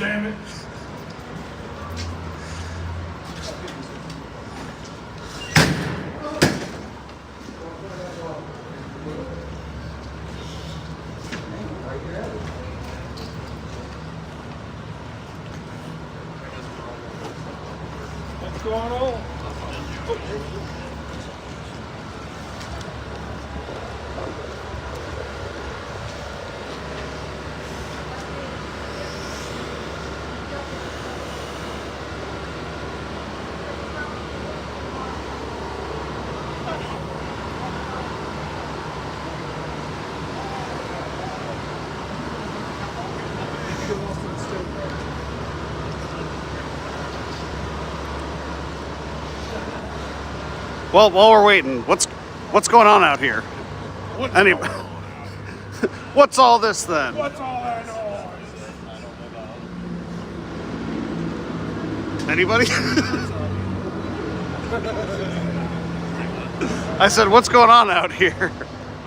Damn it. What's going on? Well, while we're waiting, what's going on out here? What's all this then? What's all that noise? Anybody? I said, what's going on out here?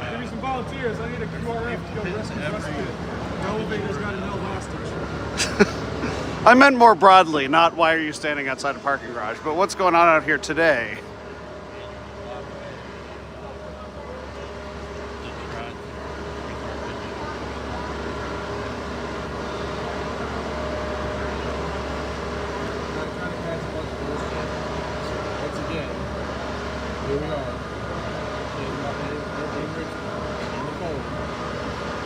Give me some volunteers. I need a QRF to go rescue the elevator's got an held hostage. I meant more broadly, not why are you standing outside a parking garage, but what's going on out here today? Here we are. In Richmond, in the cold.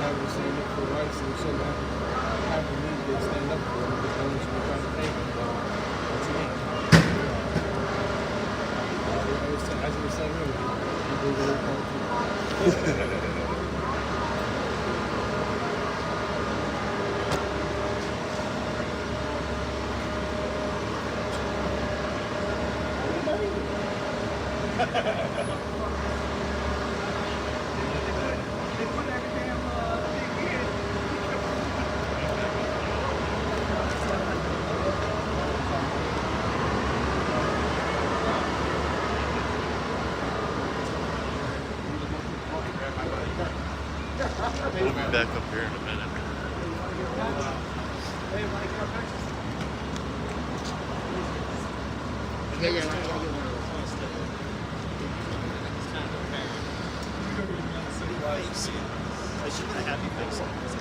Having to stand up for rights and shouldn't have to need to stand up for them because no one should be trying to take them. But once again, as you were saying earlier, people really come to We'll be back up here in a minute. I should have a happy face like this.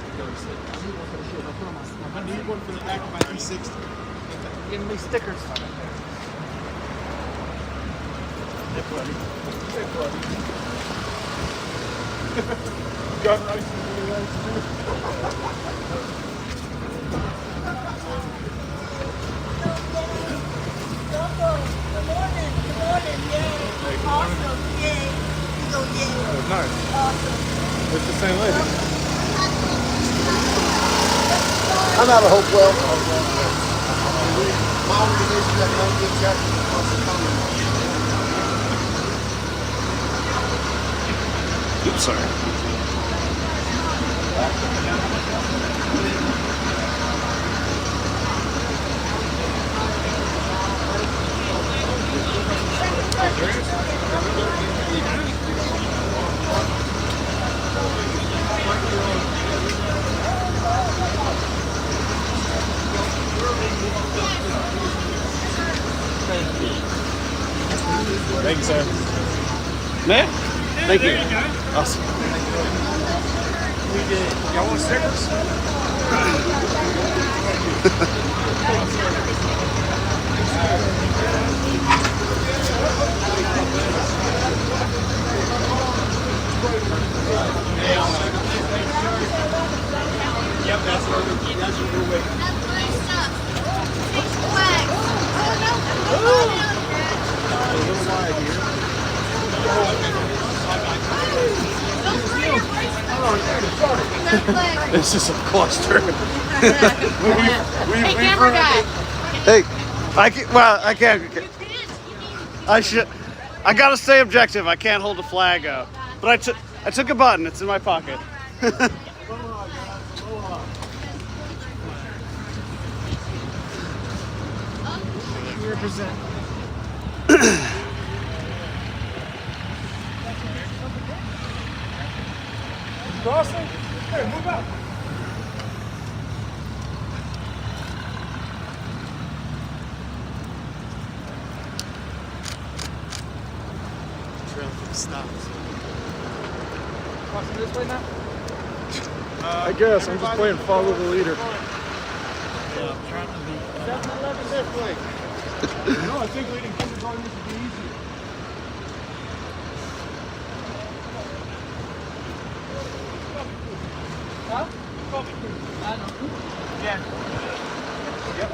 I need one for the back of my 360. Give me stickers. Hey, buddy. Hey, buddy. Gun rights and really rights too. Good morning, yay. Awesome, yay. You go, yay. Oh, nice. Awesome. It's the same lady. I'm out of Hopewell. My organization got no good traffic across the country. Oops, sorry. Thank you, sir. Man, thank you. Awesome. Y'all want stickers? Yep, that's what we're waiting. That's nice stuff. 6 flags. Oh, no. A little wide here. This is a cluster. Hey, camera guy. Hey, I can't. I gotta stay objective. I can't hold the flag up. But I took a button. It's in my pocket. You represent. Crossing? Hey, move out. stops. Crossing this way now? I guess I'm just playing follow the leader. Yeah, I'm trying to be. 7-Eleven this way. No, I think leading kindergarten would be easier. Huh? I know. Yeah. Yep.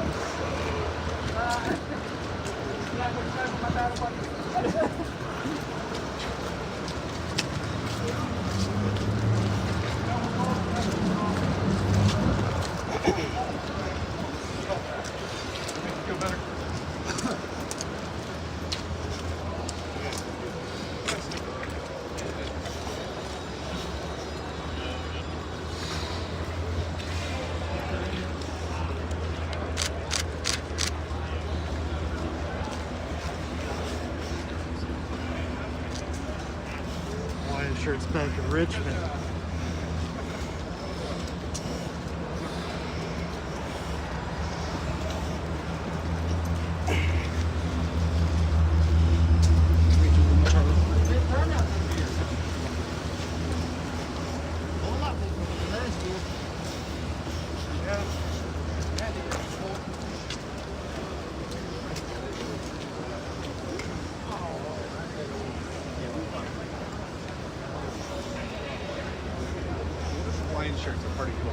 Feel better? Hawaiian shirts back in Richmond. Hawaiian shirts are pretty cool.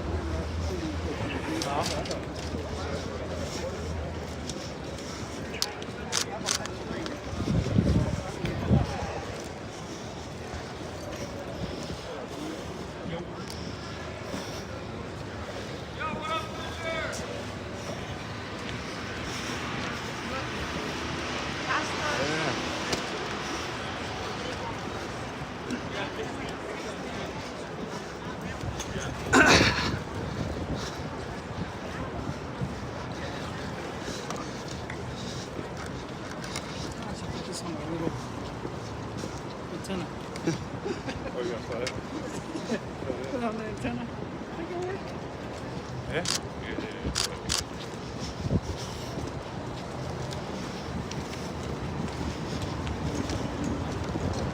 Just on my little antenna. Oh, you got it? Put on the antenna. I think it'll work. Yeah?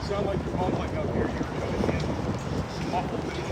Sound like you're mumbling up here. You're coming in muffled and free.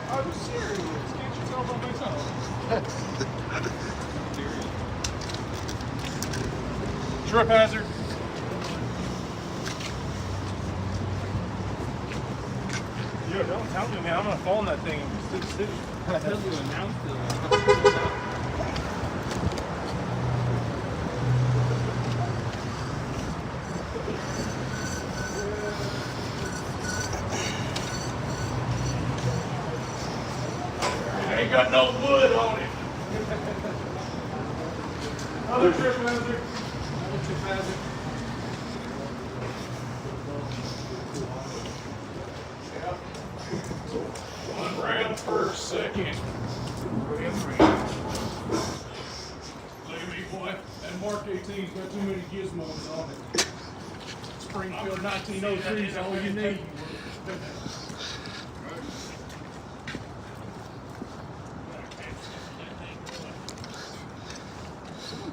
I was serious. Can't you tell by myself? Trip hazard. Yo, don't tell me, man. I'm gonna fall in that thing and just sit. I tell you, announce it. Ain't got no wood on it. Other trip hazard. Other trip hazard. One round per second. Look at me, boy. That Mark 18's got too many gizmos on it. Springfield 1903 is all you need.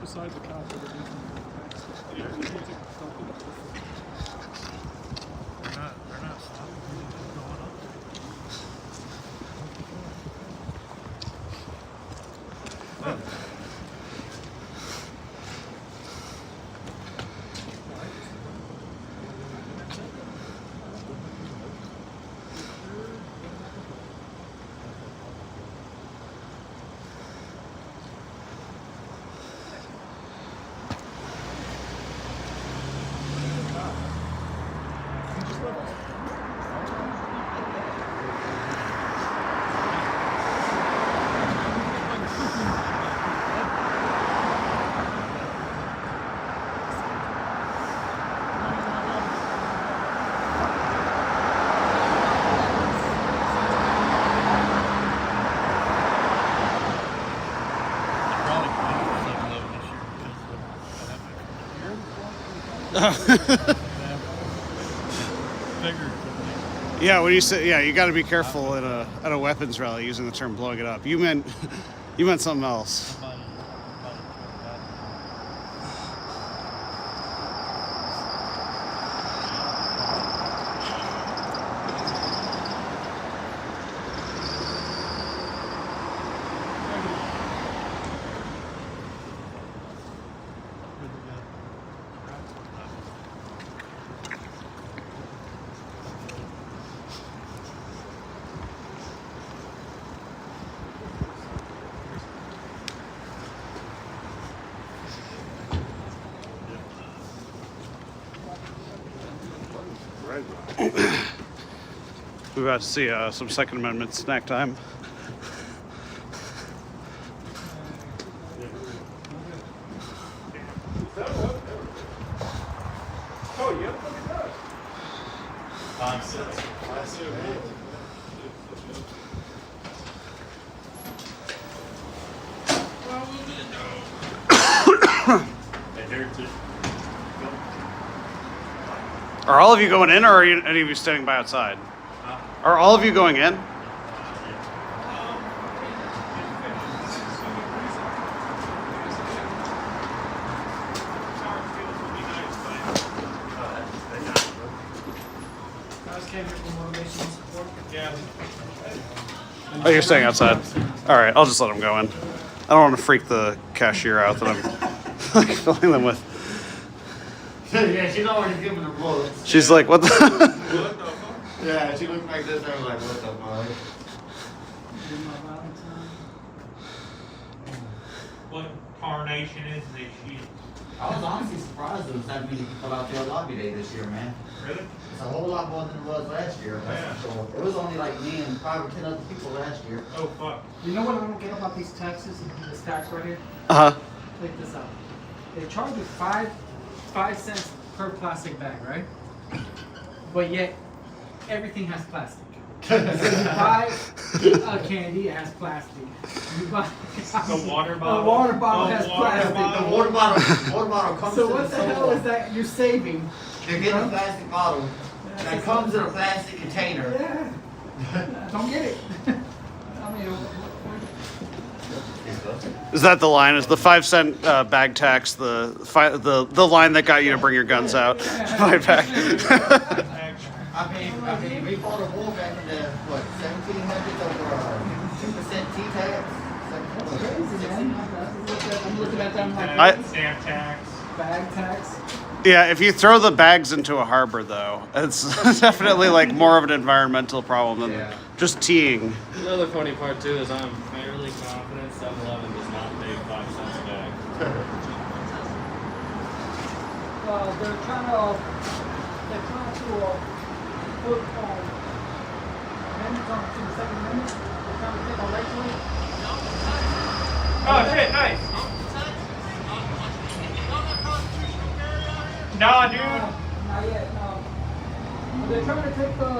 Besides the cop, They're not stopping. They're going up there. Figuratively. Yeah, when you say you got to be careful at a weapons rally using the term blowing it up. You meant something else. We're about to see some Second Amendment snack time. Are all of you going in, or are any of you standing by outside? Are all of you going in? Oh, you're staying outside. All right, I'll just let them go in. I don't want to freak the cashier out that I'm like filling them with. Yeah, she's already giving her looks. She's like, what the? What the fuck? Yeah, she looked like this. I was like, what the fuck? What tarnation is this shit? I was honestly surprised there was that many people out there lobby day this year, man. Really? It's a whole lot more than it was last year. That's for sure. It was only like me and 5 or 10 other people last year. Oh fuck. You know what I don't get about these taxes? This tax right here? Uh huh. Check this out. They charge you 5 cents per plastic bag, right? But yet, everything has plastic. So you buy a candy, it has plastic. You buy The water a bottle. water bottle The has water plastic. bottle. The water bottle comes So in what a the hell soda. is that you're saving? You're getting a plastic bottle that comes in a plastic container. Yeah. Don't get it. I mean, Is that the line? Is the 5 cent bag tax the line that got you to bring your guns out? Fight back. I mean, we fought a war back in the, what, 1700s over a 2% T-tax? crazy, man. I'm looking at them like Stamp tax. bag tax. Yeah, if you throw the bags into a harbor, though, it's definitely like more of an environmental problem than Yeah. just teeing. Another funny part too is I'm fairly confident 7-Eleven does not pay 5 cents a bag. They're trying to put amendments on to the Second Amendment. They're trying to take a right to it. Oh shit, nice. Nah, dude. Not yet, no. But they're trying to take the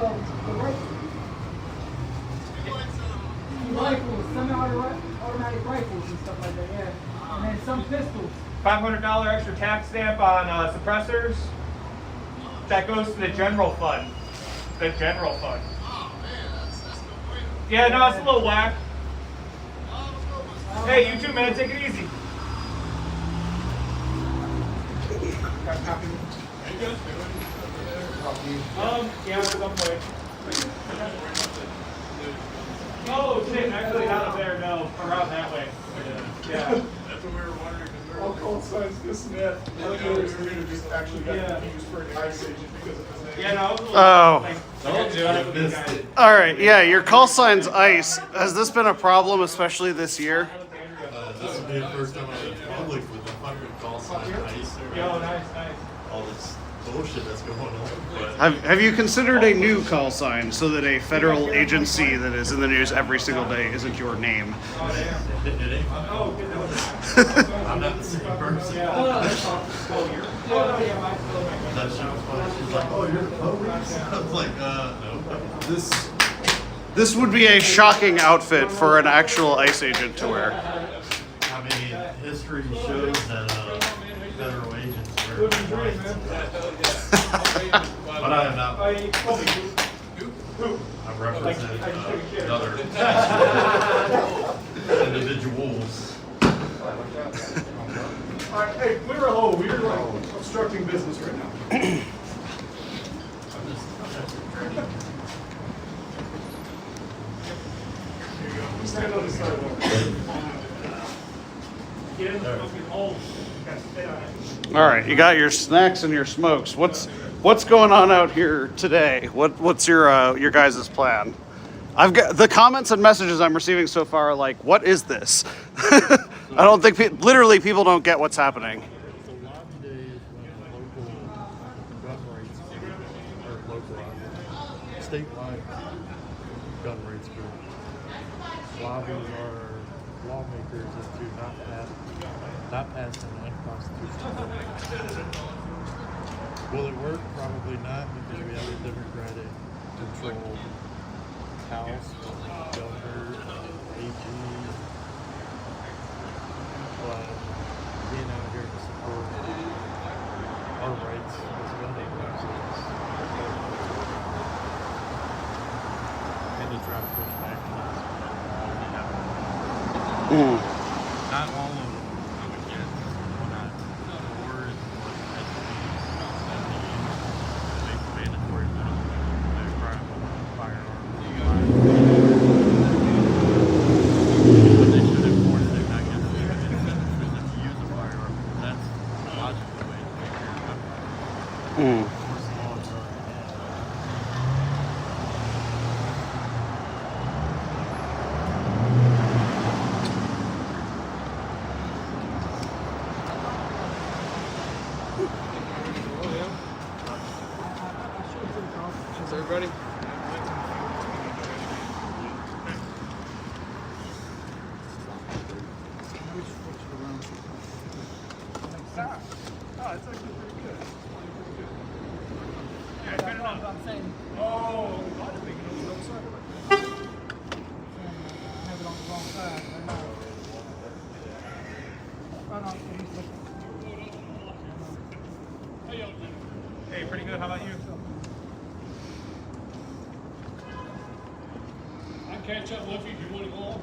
rifles, semi-automatic rifles and stuff like that, yeah. And then some pistols. $500 extra tax stamp on suppressors. That goes to the general fund. The general fund. Yeah, no, it's a little whack. Hey, you too, man. Take it easy. Yeah, at some point. Oh shit! Actually, not up there. No, around that way. Yeah. That's what we were wondering. All called signs, this and that. We were gonna just actually got confused for an ICE agent because of his name. Yeah, no. It was a little, Oh. like, Told you I missed it. All right, yeah, your call sign's ICE. Has this been a problem, especially this year? This will be the first time I'm in public with a fucking call sign ICE or Yo, nice. all this bullshit that's going on. But Have you considered a new call sign so that a federal agency that is in the news every single day isn't your name? Oh damn. it ain't. Oh, good. That I'm not the same person. That shit was funny. She's like, oh, you're the police? I was like, no. This would be a shocking outfit for an actual ICE agent to wear. I mean, history shows that federal agents Living the dream, man. But I am not. I'm referencing other individuals. Alright, hey, clear a hole. We're like obstructing business right now. Stand on the sidewalk. Get in the fucking hole. Gotta stay on it. All right, you got your snacks and your smokes. What's going on out here today? What's your guys' plan? I've got the comments and messages I'm receiving so far are like, what is this? I don't think literally people don't get what's happening. So lobby day is when local gun rates or local statewide gun rates group lobbies our lawmakers into not passing an unconstitutional bill. Will it work? Probably not, because we have a Democratic controlled House, governor, AG, but being out here to support our rights as gun owners and to try to push back not all of them I would get not for what SDs mandatory minimum firearms. But they should enforce it, not give them incentives, because if you use a firearm, that's the logical way to take care of it. Enforce the law until it Is everybody? Hey, pretty good. How about you? I can catch up with you if you want to go on.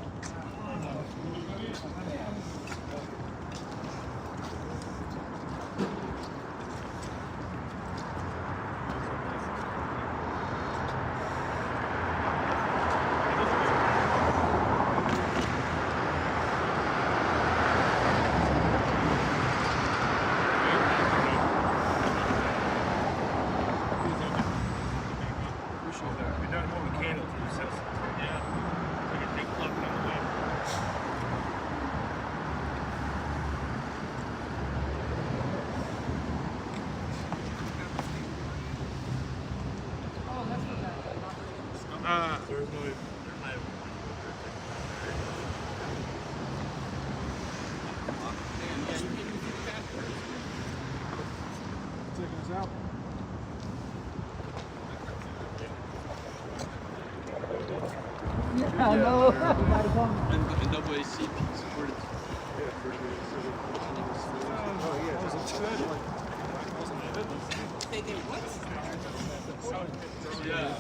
We've done what we can with the system. Yeah. Like a big plug on the way. There's no. Taking us out. I know. NAACP supported. Yeah.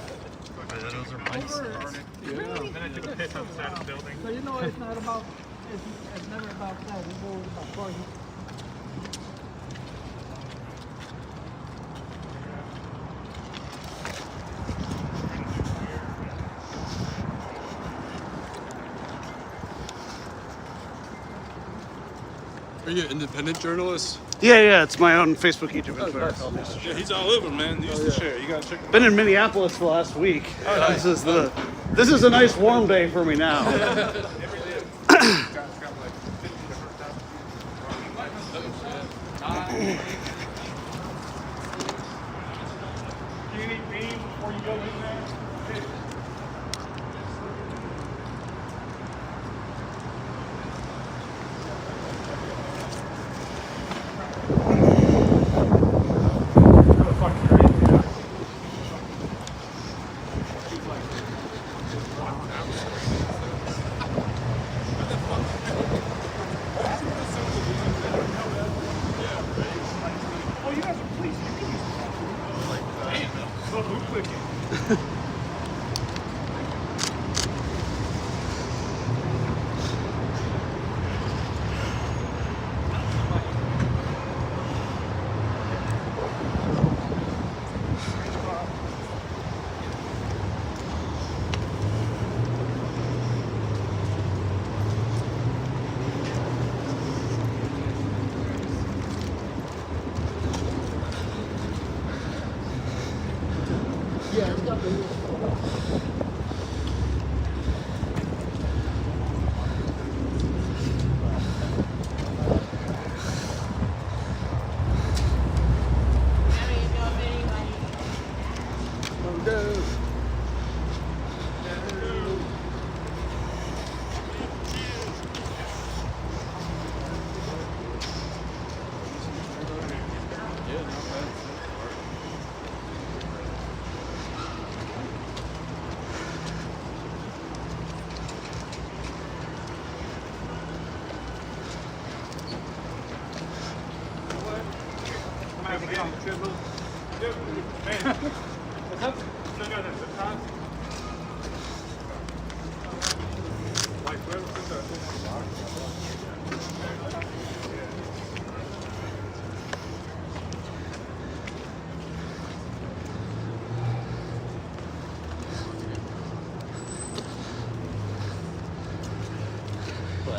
Those are mice. And then I took a piss outside the building. So you know it's not about, it's never about that, it's always about party. Are you an independent journalist? Yeah, it's my own Facebook, YouTube, and Twitter. Yeah, he's all over, man. He used to share. You gotta check him Been in Minneapolis for the last week. This is a nice warm day for me now. Do you need beans before you go in there?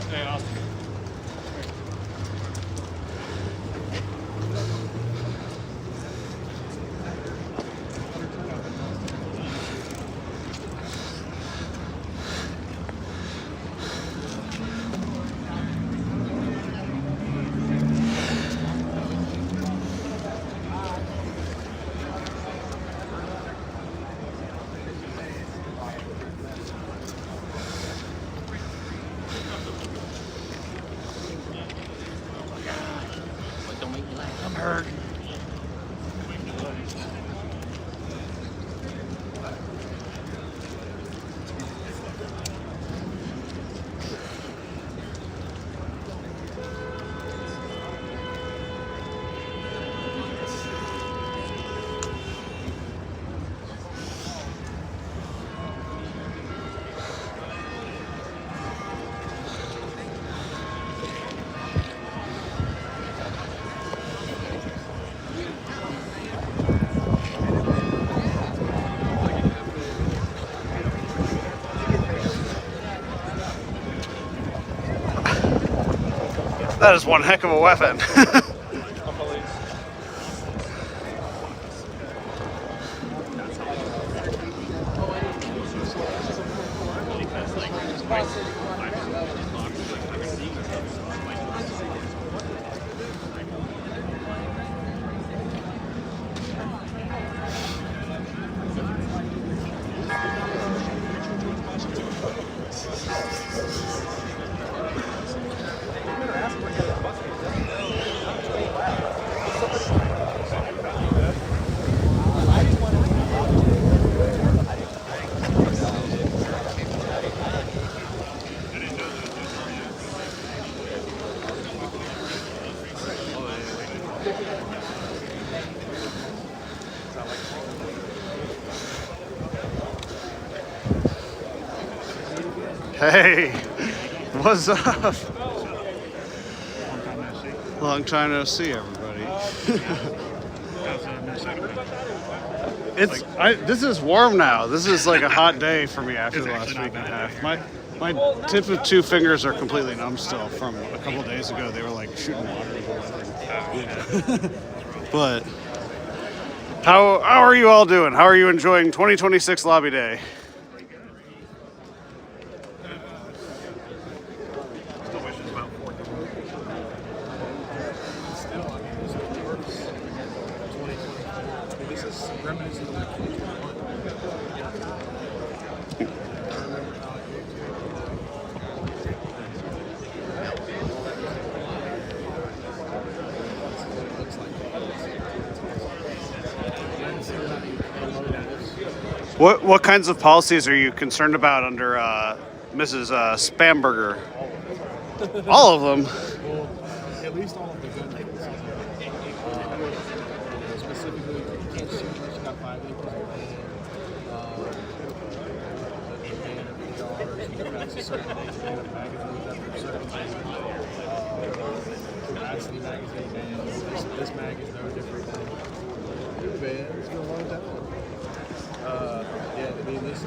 Hey, Austin. I'm hurt. That is one heck of a weapon. Hey, what's up? Long time no see, everybody. This is warm now. This is like a hot day for me after the last week and a half. My tip of two fingers are completely numb still from a couple days ago. They were like shooting water. But how are you all doing? How are you enjoying 2026 Lobby Day? What kinds of policies are you concerned about under Mrs. Spamberger? All of them. Well, at least all of the good things. Specifically, you can't shoot unless you got 5 acres of land. The ban of ARs, you got a certain ban of magazines after a certain time. Capacity magazine bans. This mag is no different than new ban. It's been a long time. Yeah, I mean, this,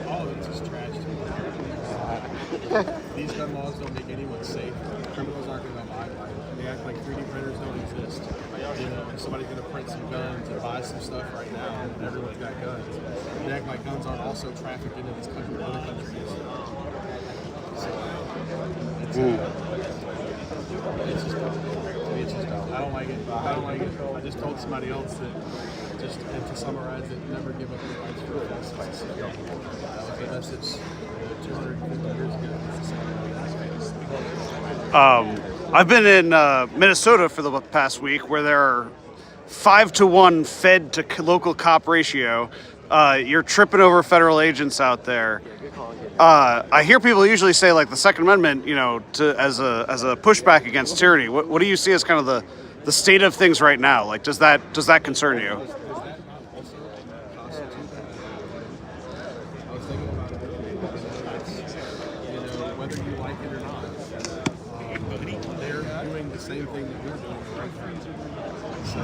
all of it's just trash to me. These gun laws don't make anyone safe. Criminals aren't going to abide by it. They act like 3D printers don't exist. You know, if somebody's going to print some guns and buy some stuff right now, and everyone's got guns. They act like guns aren't also trafficked into this country or other countries. So, it's just dumb. It's just dumb. I don't like it. I don't like it. I just told somebody else that, just and to summarize it, never give up your rights for a license. That was the message 250 years ago. I've been in Minnesota for the past week, where there are 5-to-1 Fed to local cop ratio. You're tripping over federal agents out there. I hear people usually say, like, the Second Amendment, you know, as a pushback against tyranny. What do you see as kind of the state of things right now? Like, does that concern you? Is that not also constitutional? I was thinking about it. You know, whether you it or not. They're doing the same thing that we're doing right now. So,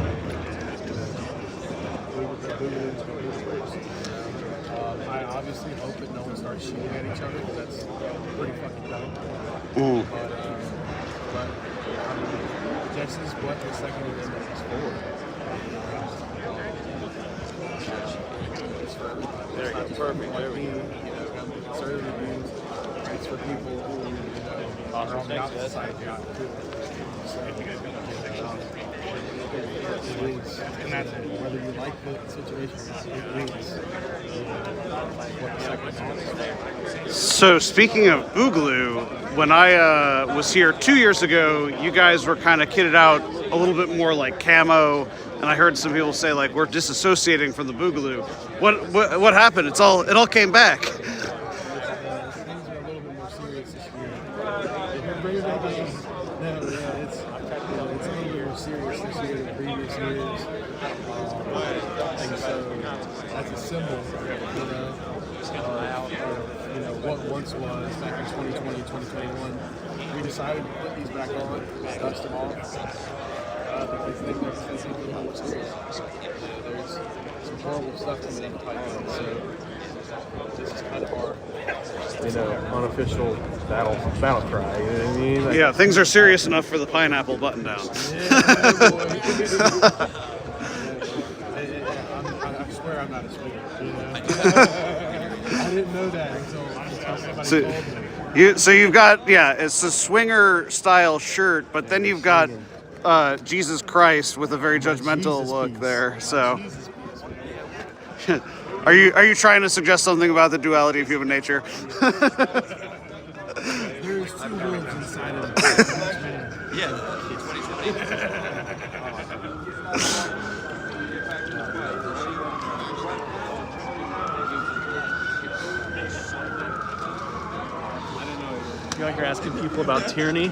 Boogaloos go to first. I obviously hope that no one starts shooting at each other because that's pretty fucking dumb. But I mean, this is what the Second Amendment is for. It's for everybody. There you go. Perfect. Like me, conservative views. It's for people who, are on the opposite side of God too. Whether you like the situation or not, it means what the Second Amendment is. So speaking of Boogaloo, when I was here 2 years ago, you guys were kind of kitted out a little bit more like camo, and I heard some people say like we're disassociating from the Boogaloo. What happened? It all came back. Things are a little bit more serious this year. If you bring it back in, it's a little bit more serious this year than previous years. And so that's a symbol, what once was back in 2020, 2021. We decided to put these back on, dust them off, because they make sense of the more serious. There's some horrible stuff coming in the pipeline, so this is kind of our unofficial battle cry. You know what I mean? Like, Yeah, things are serious enough for the pineapple button down. I swear I'm not a swinger. I didn't know that until somebody told me. So you've got, it's a swinger style shirt, but then you've got Jesus Christ with a very judgmental look there. So are you trying to suggest something about the duality of human nature? There's two wolves inside of it. I feel like you're asking people about tyranny.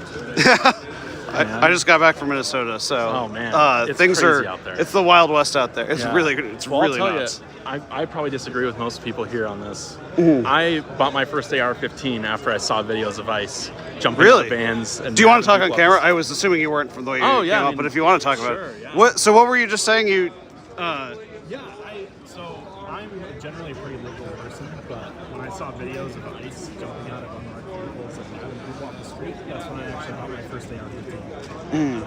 I just got back from Minnesota, so Oh, man. It's things crazy are out there. it's the Wild West out there. It's Yeah. really good. It's Well, really I'll tell nuts. you, I probably disagree with most people here on this. Mm-hmm. I bought my first AR-15 after I saw videos of ICE jumping Really? out of vans. And Do you want to talk on people camera? up. I was assuming you weren't from the way you Oh, came yeah, I up, mean, but if you want to talk about sure, it, yeah. So what were you just saying? You So I'm generally a pretty liberal person, but when I saw videos of ICE jumping out of unmarked vehicles and having people off the street, that's when I actually bought my first AR-15.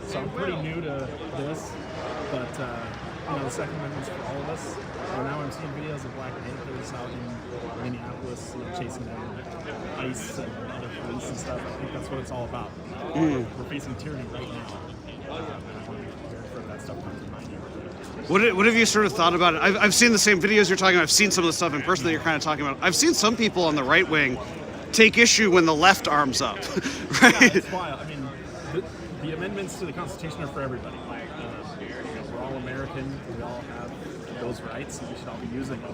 So I'm pretty new to this, but the Second Amendment's for all of us. So now I'm seeing videos of Black Panthers out in Minneapolis, chasing down ICE and other police and stuff. I think that's what it's all about. We're facing tyranny right now, and I want to be prepared for that stuff comes in my neighborhood. what have you sort of thought about it? I've seen the same videos you're talking about. I've seen some of the stuff in person that you're kind of talking about. I've seen some people on the right wing take issue when the left arms up, right? Yeah, it's wild. I mean, the amendments to the Constitution are for everybody. We're all American. We all have those rights, and we should all be using them.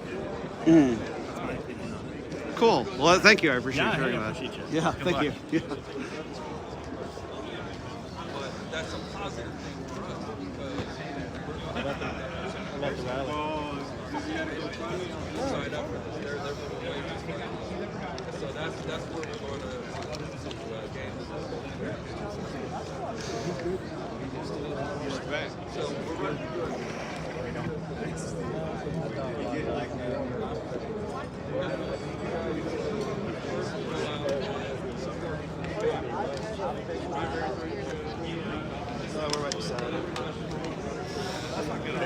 That's my opinion on it. Cool. Well, thank you. I appreciate you Yeah, hearing I that. appreciate you. Yeah, Good thank luck. you. Yeah. That's a positive thing for us because side up, they're moving away from it. So that's where we're going to gain respect. So we're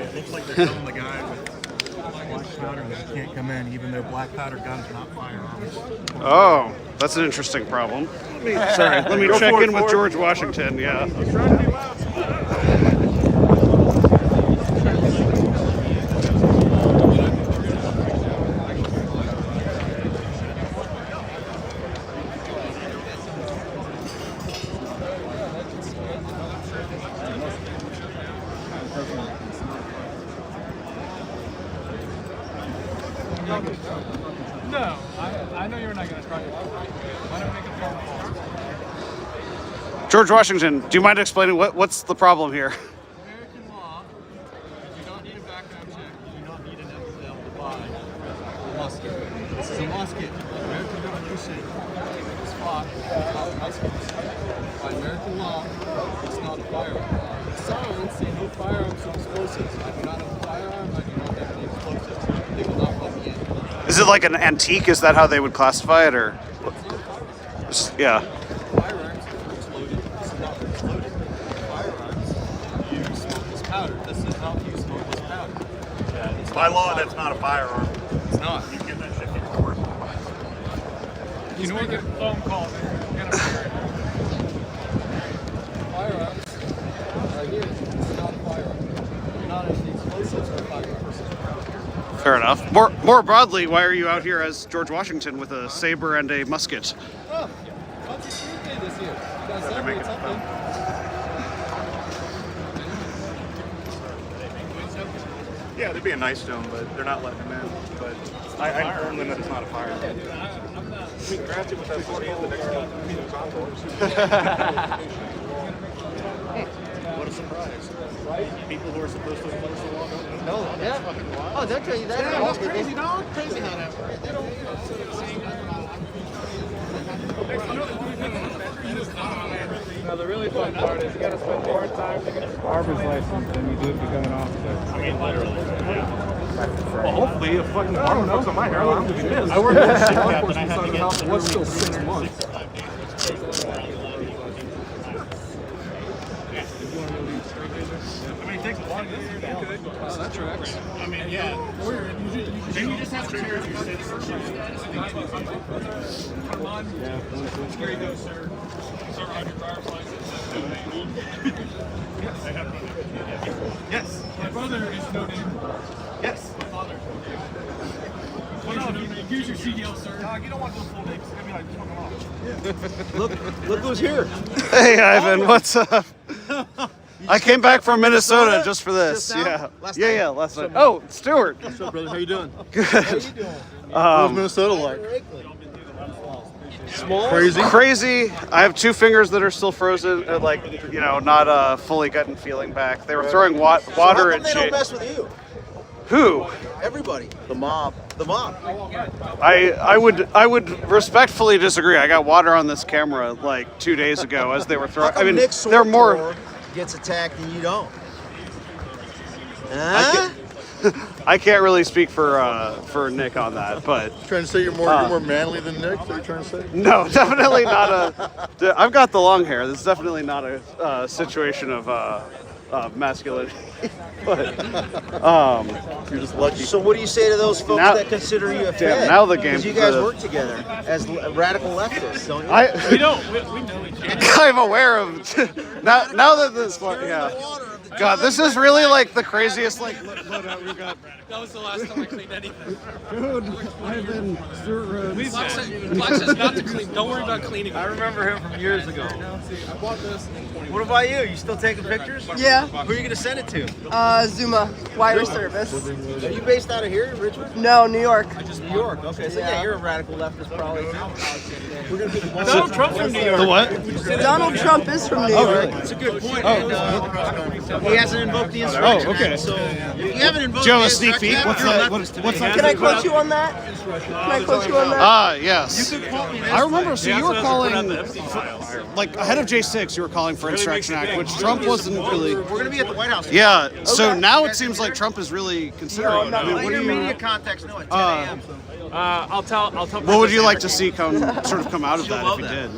It looks like they're telling the guy with black powder that he can't come in, even though black powder guns are not firearms. Oh, that's an interesting problem. Sorry, let me check in with George Washington. Yeah. No, I know you're not going to try it. Why don't we make a phone call? George Washington, do you mind explaining what's the problem here? American law, you don't need a background check, you do not need an FL to buy. musket. This is a musket. American government issued this clock called muskets. By American law, it's not a firearm. The signs say no firearms or explosives. I do not have a firearm. I do not have any explosives. They will not let me in. Is it like an antique? Is that how they would classify it, or? Yeah. Firearms are fruits loaded. This is not fruits loaded. Firearms, you smoke this powder. This is how you smoke this powder. By law, that's not a firearm. It's not. You get that shit from court. You know what? Phone call. Firearms right here. It's not a firearm. You're not as the explosives or firearms. Fair enough. More broadly, why are you out here as George Washington with a saber and a musket? Oh, what's your birthday this year? You guys celebrate something. Yeah, they're being nice to him, but they're not letting him in. But I informed them that it's not a firearm. I mean, granted, with that 40 the next guy What a surprise. People who are supposed to enforce the law don't know. No, yeah. Oh, they'll tell you that. Yeah, that's crazy, dog. Crazy how that works. They don't. Now the really fun part is you gotta spend more time to get a barber's license than you do to become an officer. I mean, literally. Well, hopefully, if fucking barber looks on my hair, I'm gonna be pissed. I worked at the law enforcement side of the house. It was still 6 months. I mean, it takes a lot of this. Oh, that tracks. I mean, yeah. You just have to share your citizenship status. Come on. Here you go, sir. Sir, on your driver's license. Yes. My brother is no name. Yes. My father. Well, no, here's your CDL, sir. Dog, you don't want to do full names. I mean, like, just fucking off. Look who's here. Hey, Ivan, what's up? I came back from Minnesota just for this. Just now? Yeah. Last Yeah, night? yeah, last night. Oh, Stuart. What's up, brother? How you doing? Good. What's Minnesota like? Small? Crazy? Crazy. I have 2 fingers that are still frozen, like, you know, not fully gotten feeling back. They were throwing water at They don't Jake. mess with you. Who? Everybody. The mob. The mob. I would respectfully disagree. I got water on this camera like 2 days ago as they were throwing. I mean, they're more. Gets attacked and you don't. I can't really speak for Nick on that, but Trying to say you're more manly than Nick? Is that what you're trying to say? no, definitely not a. I've got the long hair. This is definitely not a situation of masculinity. But You're just lucky. So what do you say to those folks Now- that consider you a damn, fed? now the game Because you guys for the- work together as radical leftists, don't you? We don't. We know each other. I'm aware of now that this yeah. God, this is really like the craziest like loadout we got. That was the last time I cleaned anything. Dude, I've been Black says not to clean. Don't worry about cleaning. I remember him from years ago. I bought this in 20. What about you? You still taking pictures? Yeah. Who are you going to send it to? Zuma, wire service. Are you based out of here, Richmond? No, New York. New York. Okay, so yeah, you're a radical leftist probably. Donald Trump's from New York. The what? Donald Trump is from New York. That's a good point. And, he hasn't invoked the insurrection. Oh, okay. Act, so you haven't invoked Joe, the a sneak peek? insurrection What's act, that? you're a What's leftist that? to me. Can I quote you on that? Can I quote you on that? Ah, yes. You could quote me this I remember. way. So you were calling, like ahead of J6, you were calling for Insurrection Act, which Trump wasn't really. We're going to be at the White House. Yeah. So now it seems like Trump is really considering. it. I mean, Let what your do you? media context know at 10 a.m. I'll tell. What would you like to see come out of that if he did?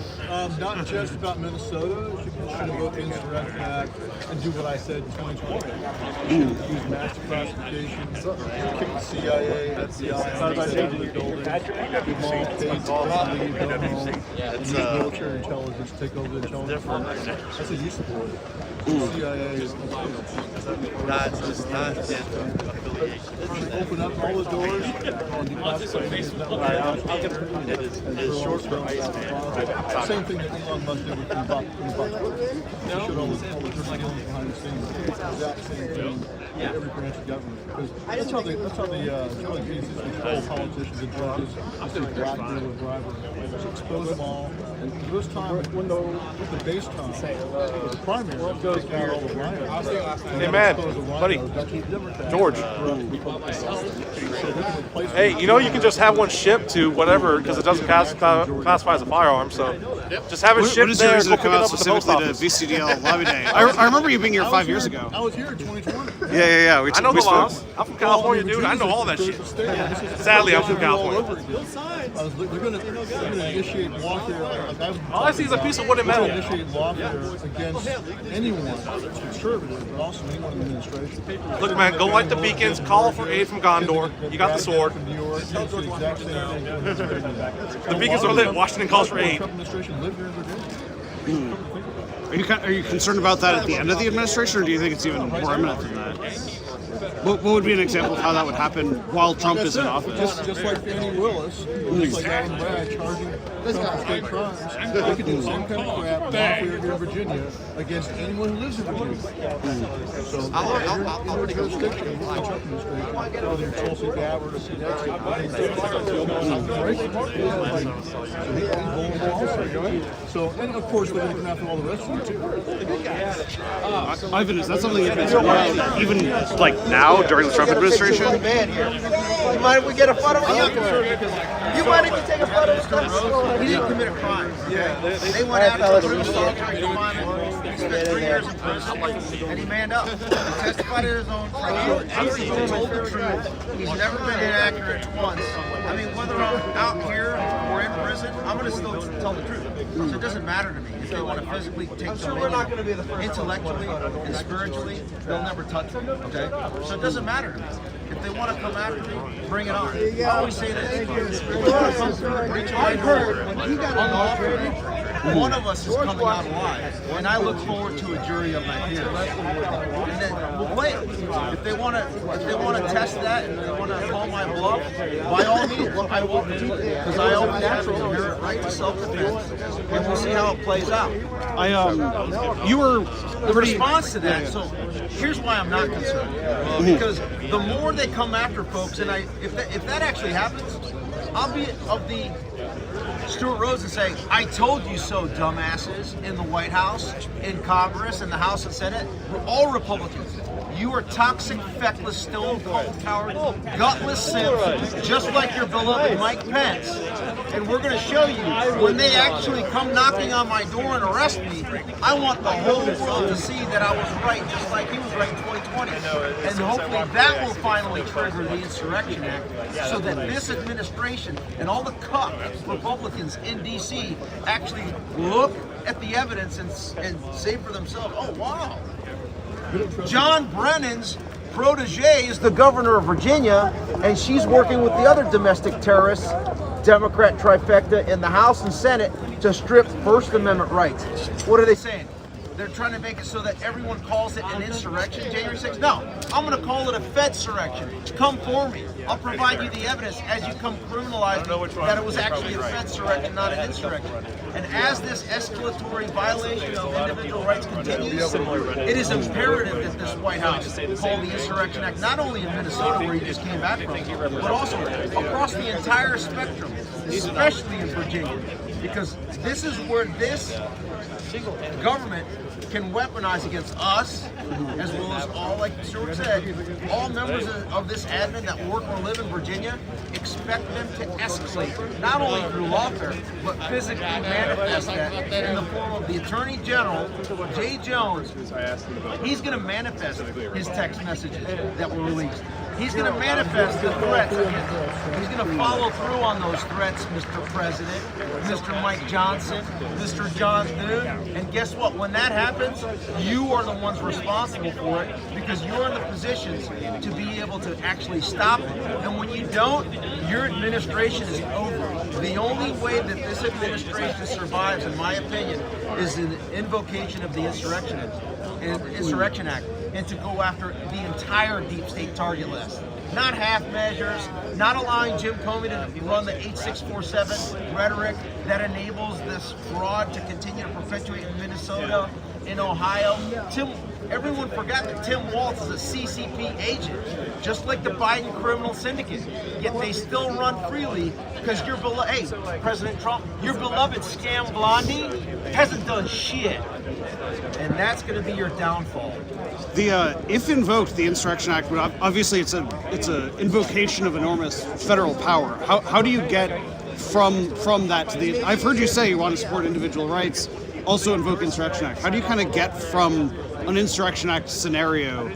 Not just about Minnesota. Should invoke the Insurrection Act and do what I said in 2020. Use massive classification, kick the CIA, FBI, military intelligence, take over the intelligence. That's a use for it. CIA is Not open up all the doors and declassify same thing that Elon Musk did with the Buck. He showed all the different deals behind the scenes. Exact same thing in every branch of government. Because that's how the control politicians and judges. It's a black deal with bribery. Just expose them all. And this time, with the base time, the primary, goes down all the rhinos. Hey, man, buddy, George. Hey, you know you can just have one shipped to whatever because it doesn't classify as a firearm. So just have it shipped What is your there. reason Go to pick come it out up at the post specifically to office. VCDL Lobby Day? I remember you being here 5 years ago. I was here in 2020. Yeah. I know the laws. I'm from California, dude. I know all that shit. Sadly, I'm from California. They're going to initiate lawfare. All I see is a piece of wood and metal. They're going to initiate lawfare against anyone that's conservative, but also anyone in the administration. Look, man, go light the beacons. Call for aid from Gondor. You got the sword. New York, it's the exact same thing. The beacons are lit. Washington calls for aid. Trump administration lived here in Virginia. Are you concerned about that at the end of the administration, or do you think it's even more imminent than that? What would be an example of how that would happen while Trump is in office? Just like Fannie Willis, just like Alan Bragg charging Trump for state crimes, they could do the same kind of crap lawfare here in Virginia against anyone who lives in Virginia. So in your jurisdiction, in the Trump administration, whether you're Tulsi Gabbard or so, and of course, they're going to come after all the rest of you too. Ivan, is that something you've been surprised, even like now during the Trump administration? You mind if we get a photo with you? You mind if we take a photo with us? He didn't commit a crime. They went after him, he spent 3 years in prison, and he manned up. He testified in his own trial. He told the truth. He's never been inaccurate once. I mean, whether I'm out here or in prison, I'm going to still tell the truth. So it doesn't matter to me. If they want to physically take dominion, intellectually and spiritually, they'll never touch me. Okay? So it doesn't matter to me. If they want to come after me, bring it on. I always say this. If you want to come through the breach of my door, unlawfully, one of us is coming out alive, and I look forward to a jury of my peers. And then we'll play it. If they want to test that and they want to call my bluff, by all means, I will, because I own natural inherent right to self-defense, and we'll see how it plays out. You were the response to that. So here's why I'm not concerned, because the more they come after folks, and if that actually happens, I'll be of the Stuart Rhodes and say, I told you so, dumbasses, in the White House, in Congress, in the House and Senate. We're all Republicans. You are toxic, feckless, stone-cold, coward, gutless simps, just like your beloved Mike Pence. And we're going to show you, when they actually come knocking on my door and arrest me, I want the whole world to see that I was right, just like he was right in 2020. And hopefully that will finally trigger the Insurrection Act, so that this administration and all the cuck Republicans in D.C. actually look at the evidence and say for themselves, oh, wow. John Brennan's protege is the governor of Virginia, and she's working with the other domestic terrorists, Democrat trifecta in the House and Senate, to strip First Amendment rights. What are they saying? They're trying to make it so that everyone calls it an insurrection, January 6th. No, I'm going to call it a Fedsurrection. Come for me. I'll provide you the evidence as you come criminalize me that it was actually a Fedsurrection, not an insurrection. And as this escalatory violation of individual rights continues, it is imperative that this White House call the Insurrection Act, not only in Minnesota, where you just came back from, but also across the entire spectrum, especially in Virginia, because this is where this government can weaponize against us, as well as all, like Stuart said, all members of this admin that work or live in Virginia. Expect them to escalate, not only through lawfare, but physically manifest that in the form of the Attorney General, Jay Jones. He's going to manifest his text messages that were released. He's going to manifest the threats. He's going to follow through on those threats, Mr. President, Mr. Mike Johnson, Mr. John Thune. And guess what? When that happens, you are the ones responsible for it, because you're in the positions to be able to actually stop it. And when you don't, your administration is over. The only way that this administration survives, in my opinion, is an invocation of the Insurrection Act, and to go after the entire deep state target list. Not half measures, not allowing Jim Comey to run the 8647 rhetoric that enables this fraud to continue to perpetuate in Minnesota, in Ohio. everyone forgot that Tim Walz is a CCP agent, just like the Biden criminal syndicate. Yet they still run freely because your hey, President Trump, your beloved scam Blondie hasn't done shit, and that's going to be your downfall. The if invoked, the Insurrection Act would obviously it's a invocation of enormous federal power. How do you get from that to the? I've heard you say you want to support individual rights, also invoke Insurrection Act. How do you kind of get from an Insurrection Act scenario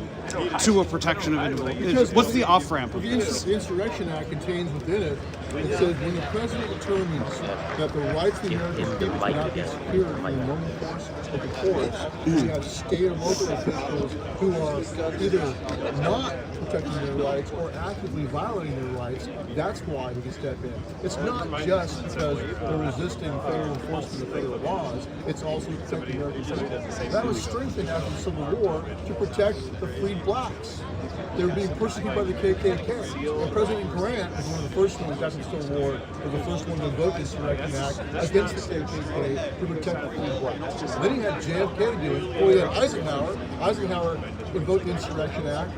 to a protection of individuals? What's the off ramp of this? The Insurrection Act contains within it, it says when the president determines that the rights of the American people cannot be secured in the normal course of the courts, you have state or local officials who are either not protecting their rights or actively violating their rights. That's why we can step in. It's not just because they're resisting federal enforcement of federal laws, it's also to protect the American people. That was strengthened after the Civil War to protect the freed blacks. They were being persecuted by the KKK. And President Grant was one of the first ones after the Civil War, was the first one to invoke the Insurrection Act against the KKK to protect the freed blacks. And then he had JFK to do it. Well, he had Eisenhower. Eisenhower invoked the Insurrection Act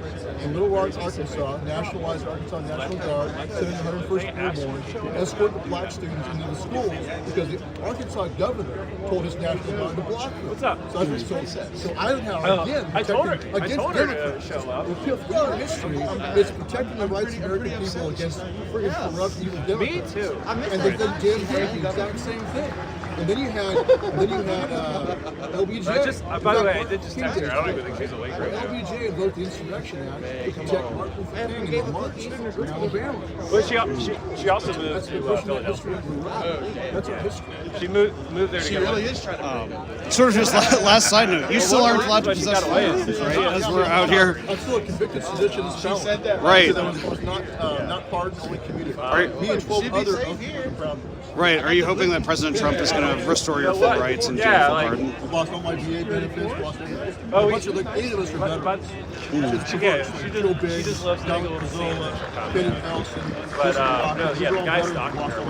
in Little Rock, Arkansas, nationalized Arkansas National Guard, sent in the 101st Airborne to escort the black students into the schools because the Arkansas governor told his National Guard to block them. What's up? So Eisenhower, again, protecting against Democrats. With history, it's protecting the rights of American people against friggin' corrupt, evil Democrats. Me too. And then JFK did the exact same thing. And then you had LBJ. By the way, I did just text her. I don't even think she's awake right now. LBJ invoked the Insurrection Act to protect Martin Luther King in his march in Alabama. But she also moved to Philadelphia. That's our history. She moved there to She really is trying to. Sort of just last side note. You still aren't allowed to possess firearms, right? As we're out here. I'm still a convicted seditionist felon. She said that. Right. That was not pardoned, only commuted. Me and 12 other proud boys. Right. Are you hoping that President Trump is going to restore your full rights and do a full pardon? I lost all my VA benefits. Lost everything. A bunch of 8 of us are veterans. She just loves to go to Benny Nelson. the guy's stalking her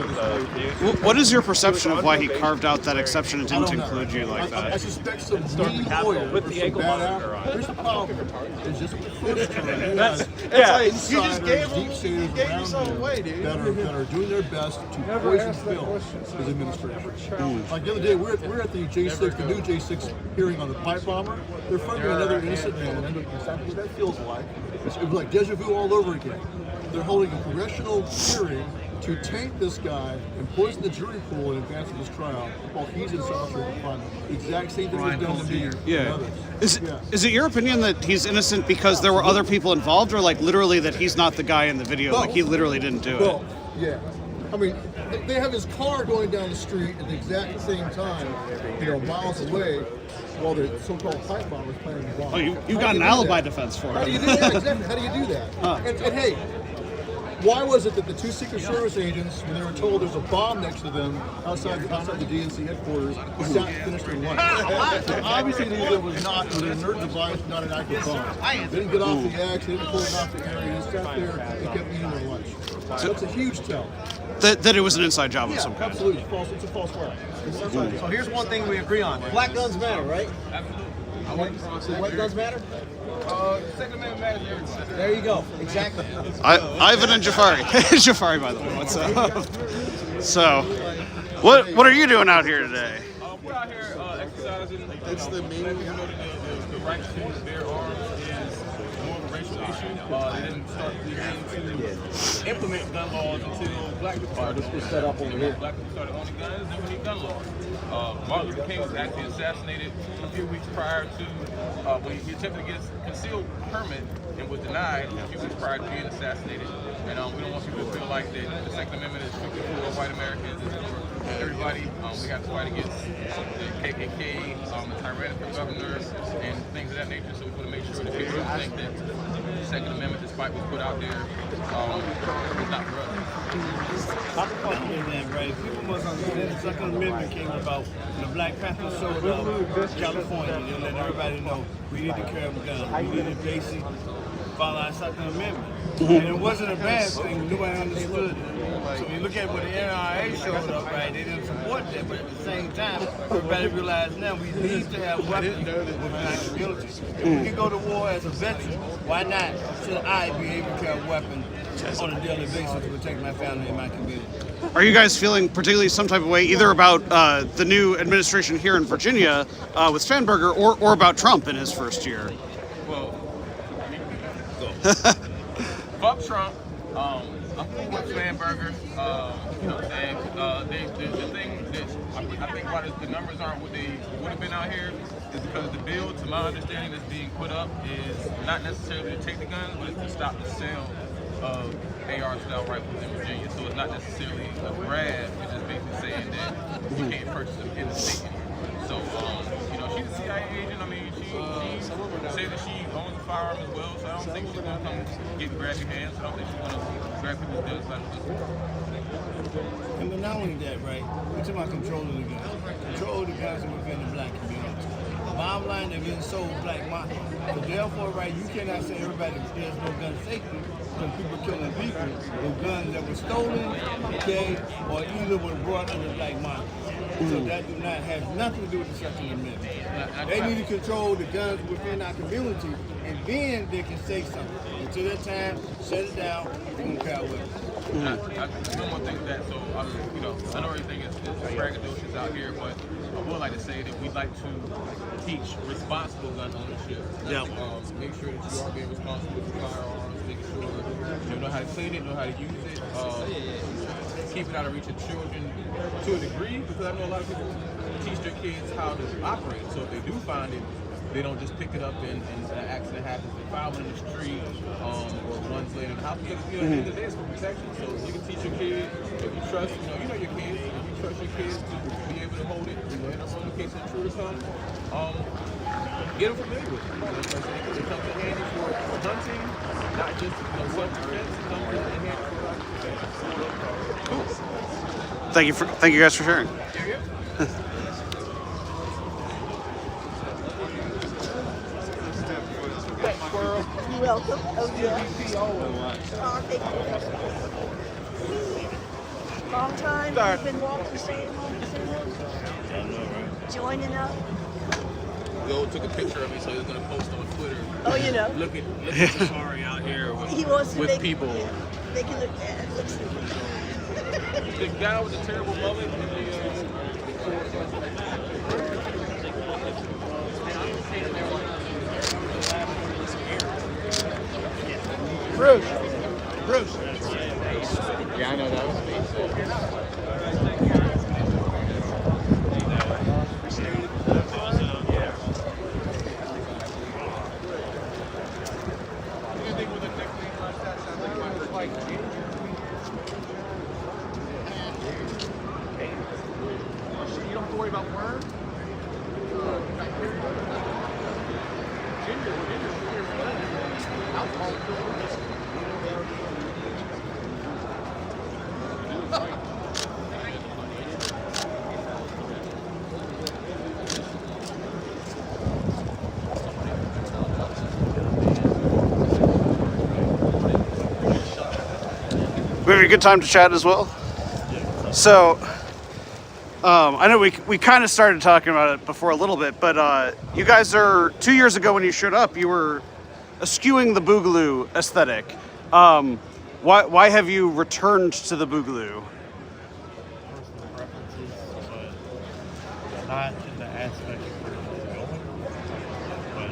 with What is your perception of why he carved out that exception and didn't include you like I that? suspect some mean lawyer with the ankle monitor on. Here's the problem. It's just the first time you That's- have yeah. You just gave him, deep staters gave around yourself you away, dude. that are doing their best to poison Phil, his administration. Like the other day, we're at the J6, the new J6 hearing on the pipe bomber. They're funding another innocent man. And exactly what that feels like. It was like deja vu all over again. They're holding a congressional hearing to taint this guy and poison the jury pool in advance of his trial while he's in solitary confinement. The exact same thing was done to me and Yeah. others. Is it your opinion that he's innocent because there were other people involved, or like literally that he's not the guy in the video? Like he literally didn't do it? Well, yeah. I mean, they have his car going down the street at the exact same time, miles away, while the so-called pipe bomber is playing the bomb. Oh, you've got an alibi defense for How do you it. do that? Exactly. How do you do that? And hey, why was it that the 2 Secret Service agents, when they were told there's a bomb next to them outside the DNC headquarters, sat and finished their lunch? Obviously, it was an inert device, not an active bomb. They didn't get off the X, they didn't pull it off the area, they sat there and kept eating their lunch. So that's a huge tell. That it was an inside job of some kind. Absolutely. It's a false flag. So here's one thing we agree on. Black guns matter, right? White guns matter? Second Amendment matters. There you go. Exactly. Ivan and Jafari. Jafari, by the way. What's up? So, what are you doing out here today? We're out here exercising. It's the main, the right to bear arms is more of a racial issue. They didn't start to implement gun laws until black people started. set up over here. Black people started owning guns, then we need gun laws. Martin Luther King was actually assassinated a few weeks prior to when he attempted to get a concealed permit and was denied a few weeks prior to being assassinated. And we don't want people to feel like that the Second Amendment is strictly for white Americans. It's for everybody. We have to fight against the KKK, the tyrannical governors, and things of that nature. So we want to make sure that people don't think that the Second Amendment, despite what's put out there, is not for us. Right. People must understand the Second Amendment came about when the Black Panthers showed up in California and let everybody know we need to carry a gun. We need a basic follow our Second Amendment. And it wasn't a bad thing. Nobody understood it. So when you look at what the NRA showed up, right, they didn't support that, but at the same time, everybody realizes now we need to have weapons within our community. If we can go to war as a veteran, why not should I be able to have weapons on a daily basis to protect my family and my community? Are you guys feeling particularly some type of way, either about the new administration here in Virginia with Sandberger, or about Trump in his first year? Well, fuck Trump. I'm cool with Sandberger. You know what I'm saying? The thing that I think why the numbers aren't what they would have been out here is because the bill, to my understanding, that's being put up is not necessarily to take the guns, but it's to stop the sale of AR-style rifles in Virginia. So it's not necessarily a grab. It's just basically saying that you can't purchase them in the state anymore. So, you know, she's a CIA agent. I mean, she said that she owns a firearm as well. So I don't think she's gonna come get grab your hands. I don't think she's gonna grab people's guns like this. And but not only that, right? We're talking about controlling the guns. Control the guns within the black community. Bottom line, they're being sold black market. So therefore, right, you cannot say everybody there's no gun safety because people killing people with guns that were stolen, okay, or either were brought in the black market. So that do not have nothing to do with the Second Amendment. They need to control the guns within our community, and then they can say something. Until that time, shut it down, we don't care what. One more thing with that, so you know, I know everything is braggadocious out here, but I would like to say that we'd like to teach responsible gun ownership. Yeah. Make sure that you are being responsible with your firearms, making sure you know how to clean it, know how to use it, keep it out of reach of children to a degree, because I know a lot of people teach their kids how to operate. So if they do find it, they don't just pick it up and an accident happens. They file it in the street, or one's laying in the house. Because, you know, at the end of the day, it's for protection. So you can teach your kid, if you trust, you know your kids, if you trust your kids to be able to hold it, you know, in case an intruder comes, get them familiar with it. You know, it comes in handy for hunting, not just, you know, self-defense. It comes in handy for cool. Thank you guys for sharing. You're welcome. Oh, yeah. Long time. You've been walking, staying home, joining up. Go took a picture of me, so he was gonna post on Twitter. Oh, you know. Look at Safari out here with people. They can look at it. The guy with the terrible mullet. Bruce. Yeah, I know that was me. You don't have to worry about worms. We have a good time to chat as well. So, I know we kind of started talking about it before a little bit, but you guys are 2 years ago when you showed up, you were eschewing the Boogaloo aesthetic. Why have you returned to the Boogaloo? Personal preferences, but not in the aspect of where it's going. But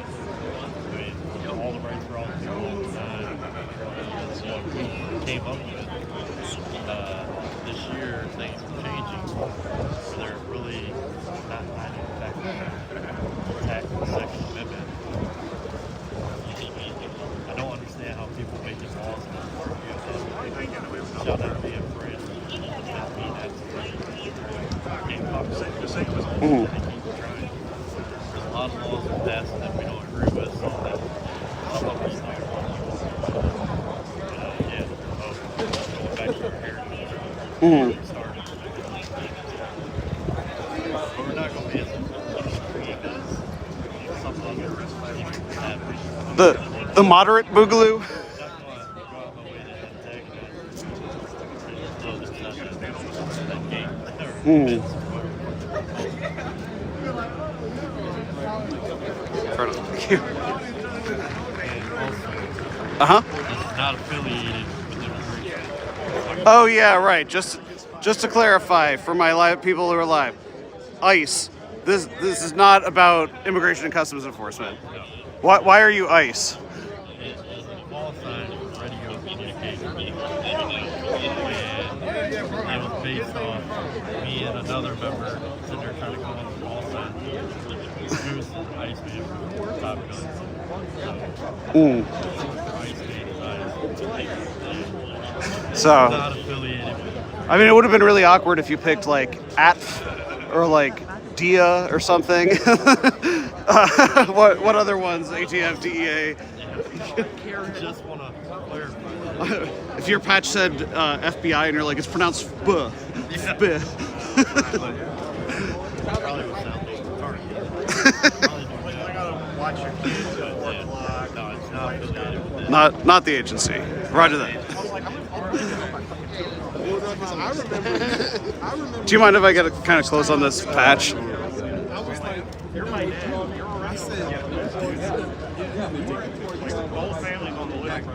I mean, all the rights are all people, that's what we came up with. This year, things are changing, so they're really not attacking the Second Amendment. I don't understand how people make these laws in this world. Shall not be afraid. Not mean that. There's a lot of laws in passing that we don't agree with. So that some of us going back to your parents. We're not going to be as extreme as some other The moderate Boogaloo. Thank you. Not affiliated with immigration. Oh yeah, right. Just to clarify for my live people who are live, ICE. This is not about Immigration and Customs Enforcement. Why are you ICE? It is a qualified radio communication. And it was based on me and another member sitting there trying to come up with call signs. Goose and ICE man for Top Gun. So, Not affiliated with it. I mean, it would have been really awkward if you picked like at or like DIA or something. What other ones? ATF, DEA. Just want to clarify. If your patch said FBI and you're like, it's pronounced buh. Yeah. Probably would sound retarded. Watch your kids at 4 o'clock. No, it's not affiliated with it. Not the agency. Roger that. Do you mind if I get a kind of close on this patch? I was like, you're my dad. I said, Whole family's on the list.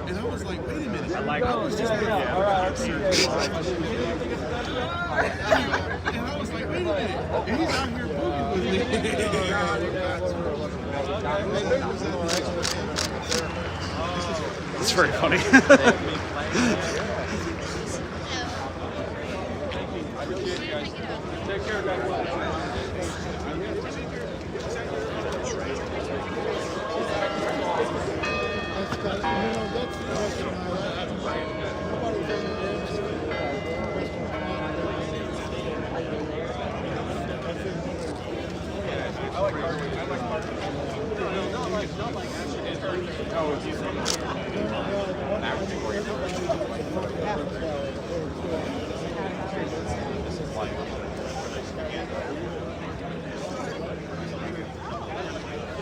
and I was like, wait a minute. I like I was just and I was like, wait a minute. And he's out here booging with me. It's very funny. Take care, guys.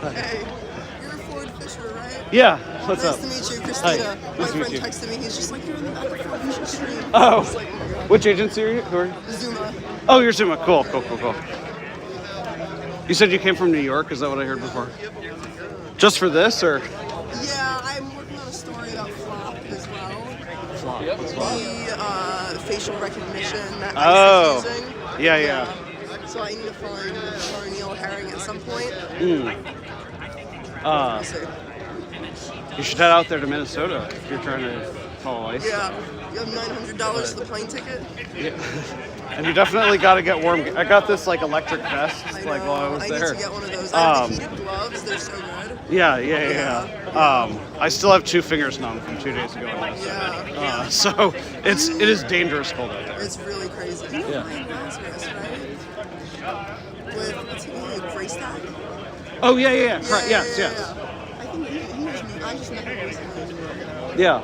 Hey, you're Ford Fischer, right? Yeah, what's nice up? Nice to meet you, Hi. Christina. My Nice to meet friend you. texted me. He's just like, you're in the back of Ford Fischer Street. Oh, It's like, which agency are you? Who are you? Zuma. Oh, you're Zuma. Cool. You said you came from New York. Is that what I heard before? Just for this, or? Yeah, I'm working on a story about FLOP as well. FLOP. The facial recognition that Oh. ICE is using. Yeah. So I need to find Neil Herring at some point. We'll see. You should head out there to Minnesota if you're trying to follow ICE. Yeah, you have $900 for the plane ticket. Yeah. And you definitely got to get warm. I got this like electric vest like while I was I there. need to get one of those. I have the heated gloves. They're so good. Yeah. I still have 2 fingers numb from 2 days ago. So it is dangerous cold out there. It's really crazy. You know Ryan Lazarus, right? With what's he name? Graystack? Oh yeah. Yes. I think he was new. I just met him recently. Yeah.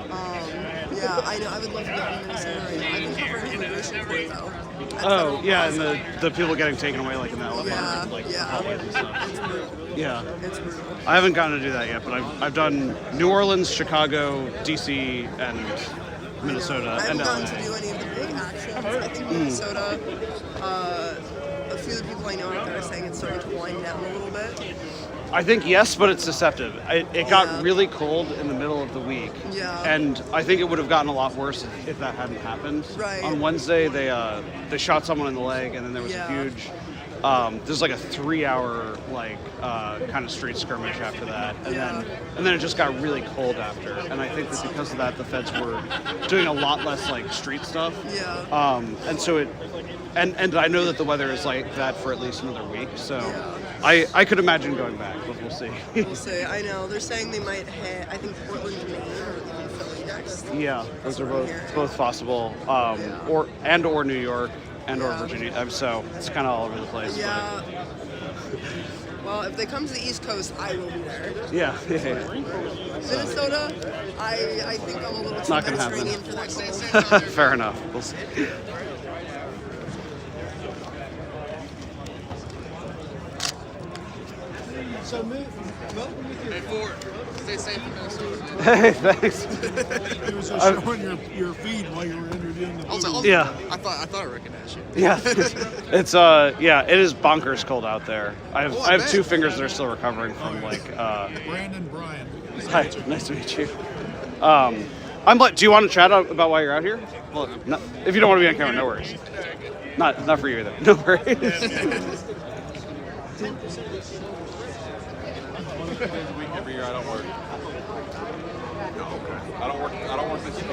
Yeah, I know. I would love to get one in this area. I've been covering immigration court though. Oh yeah, and the people getting taken away like in the elevator, hallways and stuff. It's brutal. Yeah. It's brutal. I haven't gotten to do that yet, but I've done New Orleans, Chicago, DC, and Minnesota, I and haven't LA. gotten to do any of the big actions. I think Minnesota, a few of the people I know out there are saying it's starting to wind down a little bit. I think yes, but it's deceptive. It got really cold in the middle of the week, and I think it would have gotten a lot worse if that hadn't happened. Right. On Wednesday, they shot someone in the leg, and then there was a huge. There's like a 3-hour kind of street skirmish after that, and then it just got really cold after. And I think that because of that, the feds were doing a lot less like street stuff. Yeah. And so and I know that the weather is like that for at least another week. So I could imagine going back, but we'll see. We'll see. I know they're saying they might hit. I think Portland, Maine, or even Philly next. Yeah, those are both possible, or New York. Or Virginia, so it's kind of all over the place. Yeah. Well, if they come to the East Coast, I will be there. Yeah. Minnesota, I think I'm a little It's too not gonna happen. Mediterranean for that cold. Fair enough. We'll see. So Hey, Ford, stay safe in Minnesota. Hey, thanks. It was just showing your feed while you were entered in the Boogaloo. Yeah. I thought I recognized you. Yeah, it's yeah, it is bonkers cold out there. I have two fingers that are still recovering from Brandon Bryan. Hi, nice to meet you. I'm like, do you want to chat about why you're out here? Well, no, if you don't want to be on camera, no worries. Not for you either. No worries. Every year I don't work. I don't work this year.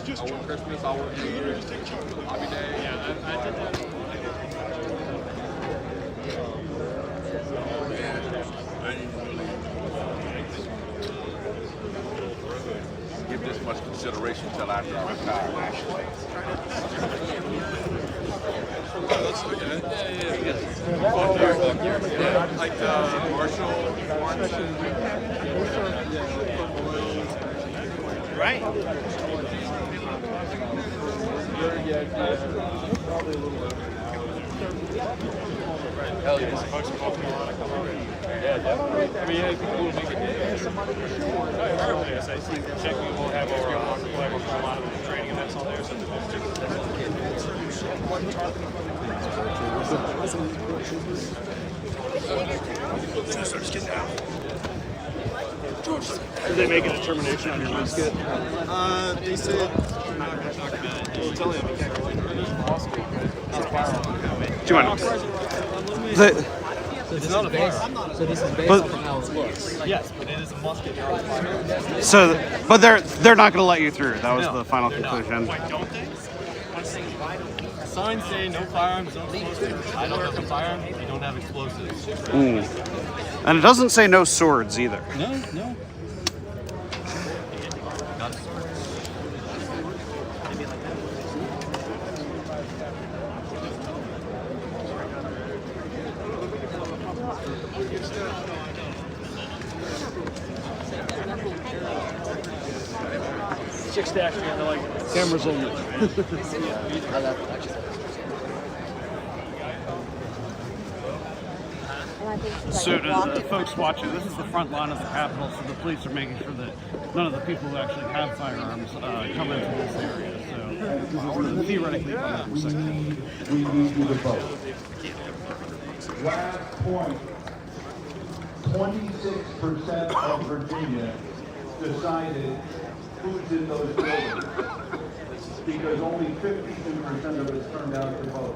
I work Christmas, I work New Year's, Hobby Day. Yeah, I did that. Give this much consideration until after I retire. Like Marshall, Right. Hell yeah. Yeah, definitely. I mean, people will make it. Check we will have our a lot of training events on there. Did they make a determination on your musket? They said we're not going to talk about it. Well, tell them we can't really do Do you mind? It's not a firearm. So this is based on how it looks. Yes, but it is a musket. So, but they're not going to let you through. That was the final conclusion. Wait, don't they? Signs say no firearms, no explosives. I don't have a firearm. You don't have explosives. And it doesn't say no swords either. No. Six dash man, like cameras only. So to the folks watching, this is the front line of the Capitol, so the police are making sure that none of the people who actually have firearms come into this area. So this is theoretically 100%. We need you to vote. Last point, 26% of Virginia decided who's in those buildings because only 52% of us turned out to vote.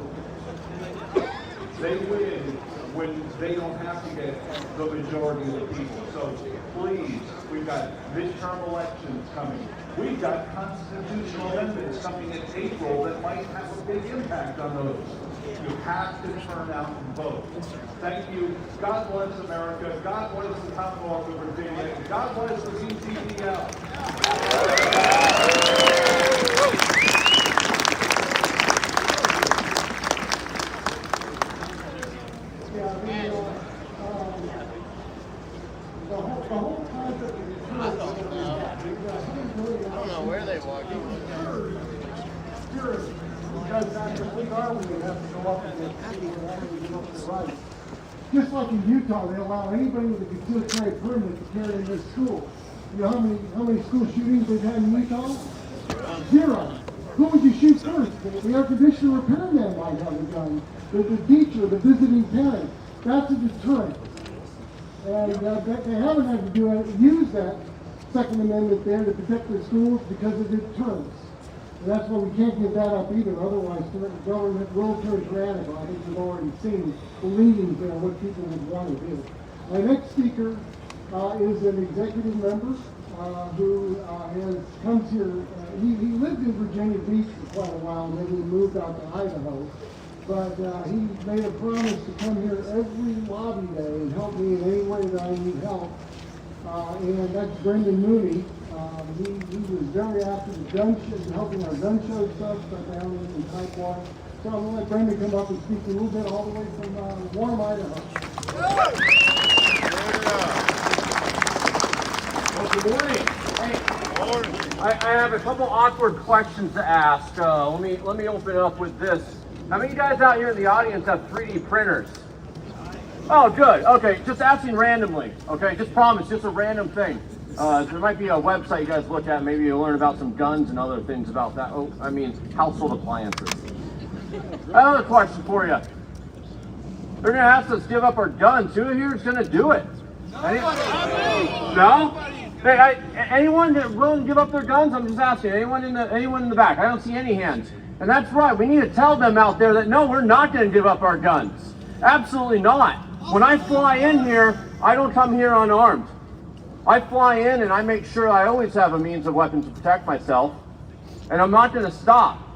They win when they don't have to get the majority of the people. So please, we've got midterm elections coming. We've got constitutional amendments coming in April that might have a big impact on those. You have to turn out and vote. Thank you. God bless America. God bless the Commonwealth of Virginia. God bless the VCDL. The whole concept of I don't know where they walk in. Because after we are, we have to go up and get people and actually give up their rights. Just like in Utah, they allow anybody with a concealed carry permit to carry in their school. You know how many school shootings they've had in Utah? Zero. Who would you shoot first? The air conditioner repairman might have a gun. The teacher, the visiting parent. That's a deterrent. And they haven't had to use that Second Amendment there to protect their schools because of deterrence. And that's why we can't give that up either. Otherwise, the government will turn tyrannical. I think we've already seen the leanings there, what people would want to do. My next speaker is an executive member who comes here. He lived in Virginia Beach for quite a while, and then he moved out to Idaho. But he made a promise to come here every lobby day and help me in any way that I need help. And that's Brendan Mooney. He was very active with gun shows, helping our gun show stuff down in Tidewater. So I'm going to let Brendan come up and speak a little bit all the way from warm Idaho. Well, good morning. Hey. I have a couple awkward questions to ask. Let me open up with this. How many of you guys out here in the audience have 3D printers? Oh, good. Okay, just asking randomly. Okay, just promise, just a random thing. There might be a website you guys look at. Maybe you'll learn about some guns and other things about that. Oh, I mean, household appliances. Another question for you. They're going to ask us to give up our guns. Who here is going to do it? No? Hey, anyone that willing to give up their guns? I'm just asking. Anyone in the back? I don't see any hands. And that's right. We need to tell them out there that no, we're not going to give up our guns. Absolutely not. When I fly in here, I don't come here unarmed. I fly in and I make sure I always have a means of weapon to protect myself. And I'm not going to stop.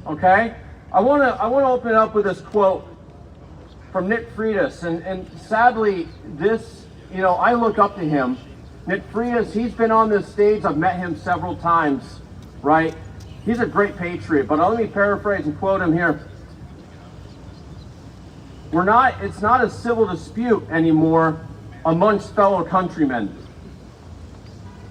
Okay? I want to open up with this quote from Nick Freitas, and sadly, this, I look up to him. Nick Freitas, he's been on this stage. I've met him several times, right? He's a great patriot, but let me paraphrase and quote him here. It's not a civil dispute anymore amongst fellow countrymen.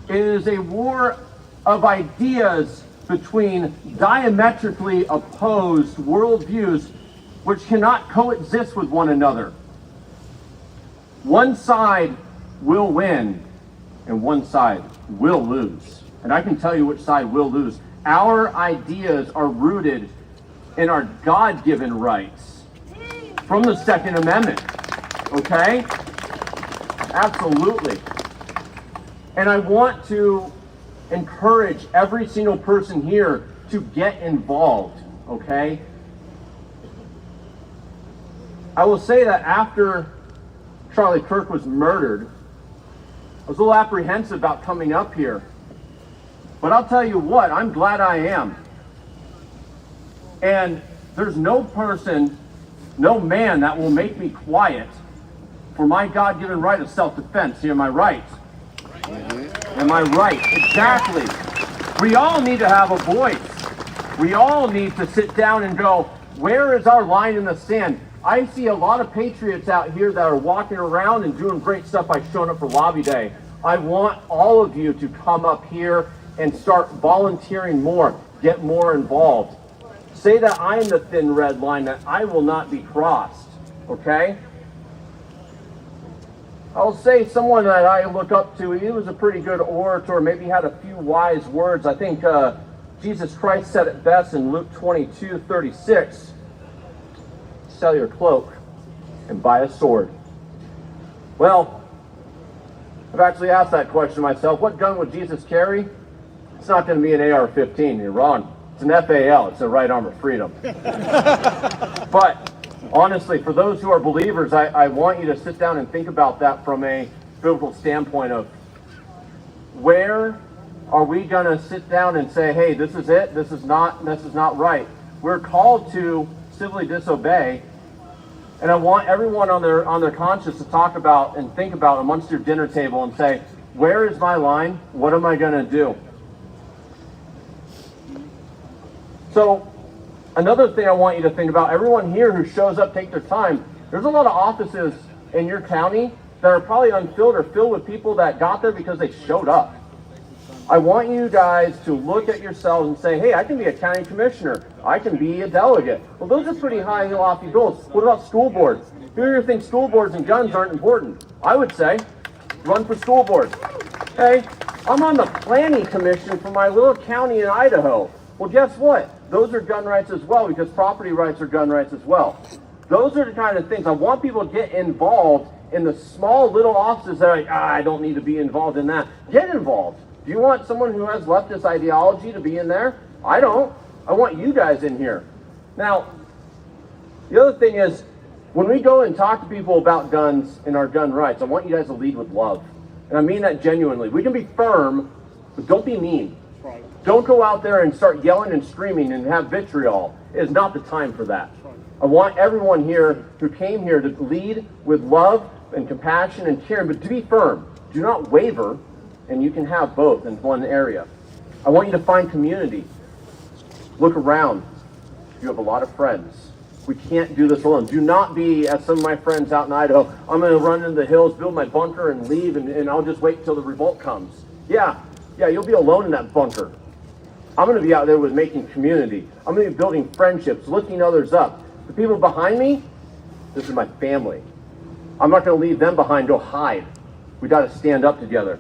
It is a war of ideas between diametrically opposed worldviews which cannot coexist with one another. One side will win and one side will lose. And I can tell you which side will lose. Our ideas are rooted in our God-given rights from the Second Amendment. Okay? Absolutely. And I want to encourage every single person here to get involved. Okay? I will say that after Charlie Kirk was murdered, I was a little apprehensive about coming up here. But I'll tell you what, I'm glad I am. And there's no person, no man that will make me quiet for my God-given right of self-defense. Am I right? Am I right? Exactly. We all need to have a voice. We all need to sit down and go, where is our line in the sand? I see a lot of patriots out here that are walking around and doing great stuff by showing up for lobby day. I want all of you to come up here and start volunteering more, get more involved. Say that I am the thin red line, that I will not be crossed, okay? I'll say someone that I look up to, he was a pretty good orator, maybe had a few wise words. I think Jesus Christ said it best in Luke 22:36. Sell your cloak and buy a sword. Well, I've actually asked that question myself. What gun would Jesus carry? It's not going to be an AR-15. You're wrong. It's an FAL. It's a right arm of freedom. But honestly, for those who are believers, I want you to sit down and think about that from a biblical standpoint of where are we going to sit down and say, hey, this is it. This is not right. We're called to civilly disobey, and I want everyone on their conscience to talk about and think about amongst your dinner table and say, where is my line? What am I going to do? So another thing I want you to think about, everyone here who shows up, take their time. There's a lot of offices in your county that are probably unfilled or filled with people that got there because they showed up. I want you guys to look at yourselves and say, hey, I can be a county commissioner. I can be a delegate. Well, those are pretty high and lofty goals. What about school boards? Who here thinks school boards and guns aren't important? I would say, run for school board. Hey, I'm on the planning commission for my little county in Idaho. Well, guess what? Those are gun rights as well, because property rights are gun rights as well. Those are the kind of things I want people to get involved in. The small little offices that are like, I don't need to be involved in that. Get involved. Do you want someone who has leftist ideology to be in there? I don't. I want you guys in here. Now, the other thing is, when we go and talk to people about guns and our gun rights, I want you guys to lead with love. And I mean that genuinely. We can be firm, but don't be mean. Don't go out there and start yelling and screaming and have vitriol. It is not the time for that. I want everyone here who came here to lead with love and compassion and caring, but to be firm. Do not waver, and you can have both in one area. I want you to find community. Look around. You have a lot of friends. We can't do this alone. Do not be, as some of my friends out in Idaho, I'm going to run into the hills, build my bunker, and leave, and I'll just wait until the revolt comes. Yeah, you'll be alone in that bunker. I'm going to be out there with making community. I'm going to be building friendships, lifting others up. The people behind me, this is my family. I'm not going to leave them behind, go hide. We got to stand up together.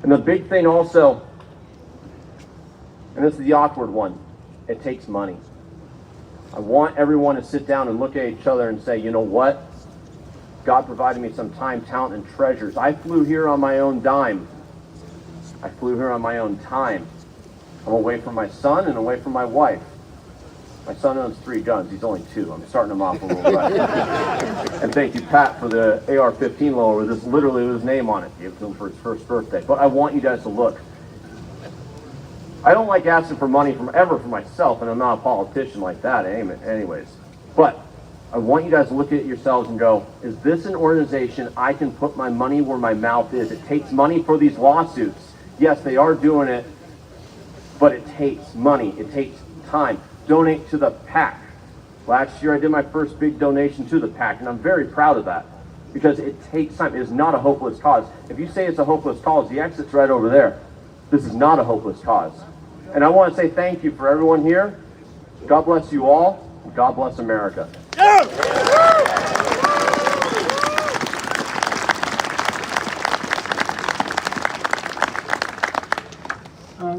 And the big thing also, and this is the awkward one, it takes money. I want everyone to sit down and look at each other and say, you know what? God provided me some time, talent, and treasures. I flew here on my own dime. I flew here on my own time. I'm away from my son and away from my wife. My son owns 3 guns. He's only 2. I'm starting him off a little bit. And thank you, Pat, for the AR-15 lower. This literally with his name on it. Gave it to him for his first birthday. But I want you guys to look. I don't like asking for money from myself, and I'm not a politician like that anyways. But I want you guys to look at yourselves and go, is this an organization I can put my money where my mouth is? It takes money for these lawsuits. Yes, they are doing it, but it takes money. It takes time. Donate to the PAC. Last year I did my first big donation to the PAC, and I'm very proud of that because it takes time. It is not a hopeless cause. If you say it's a hopeless cause, the exit's right over there. This is not a hopeless cause. And I want to say thank you for everyone here. God bless you all. God bless America.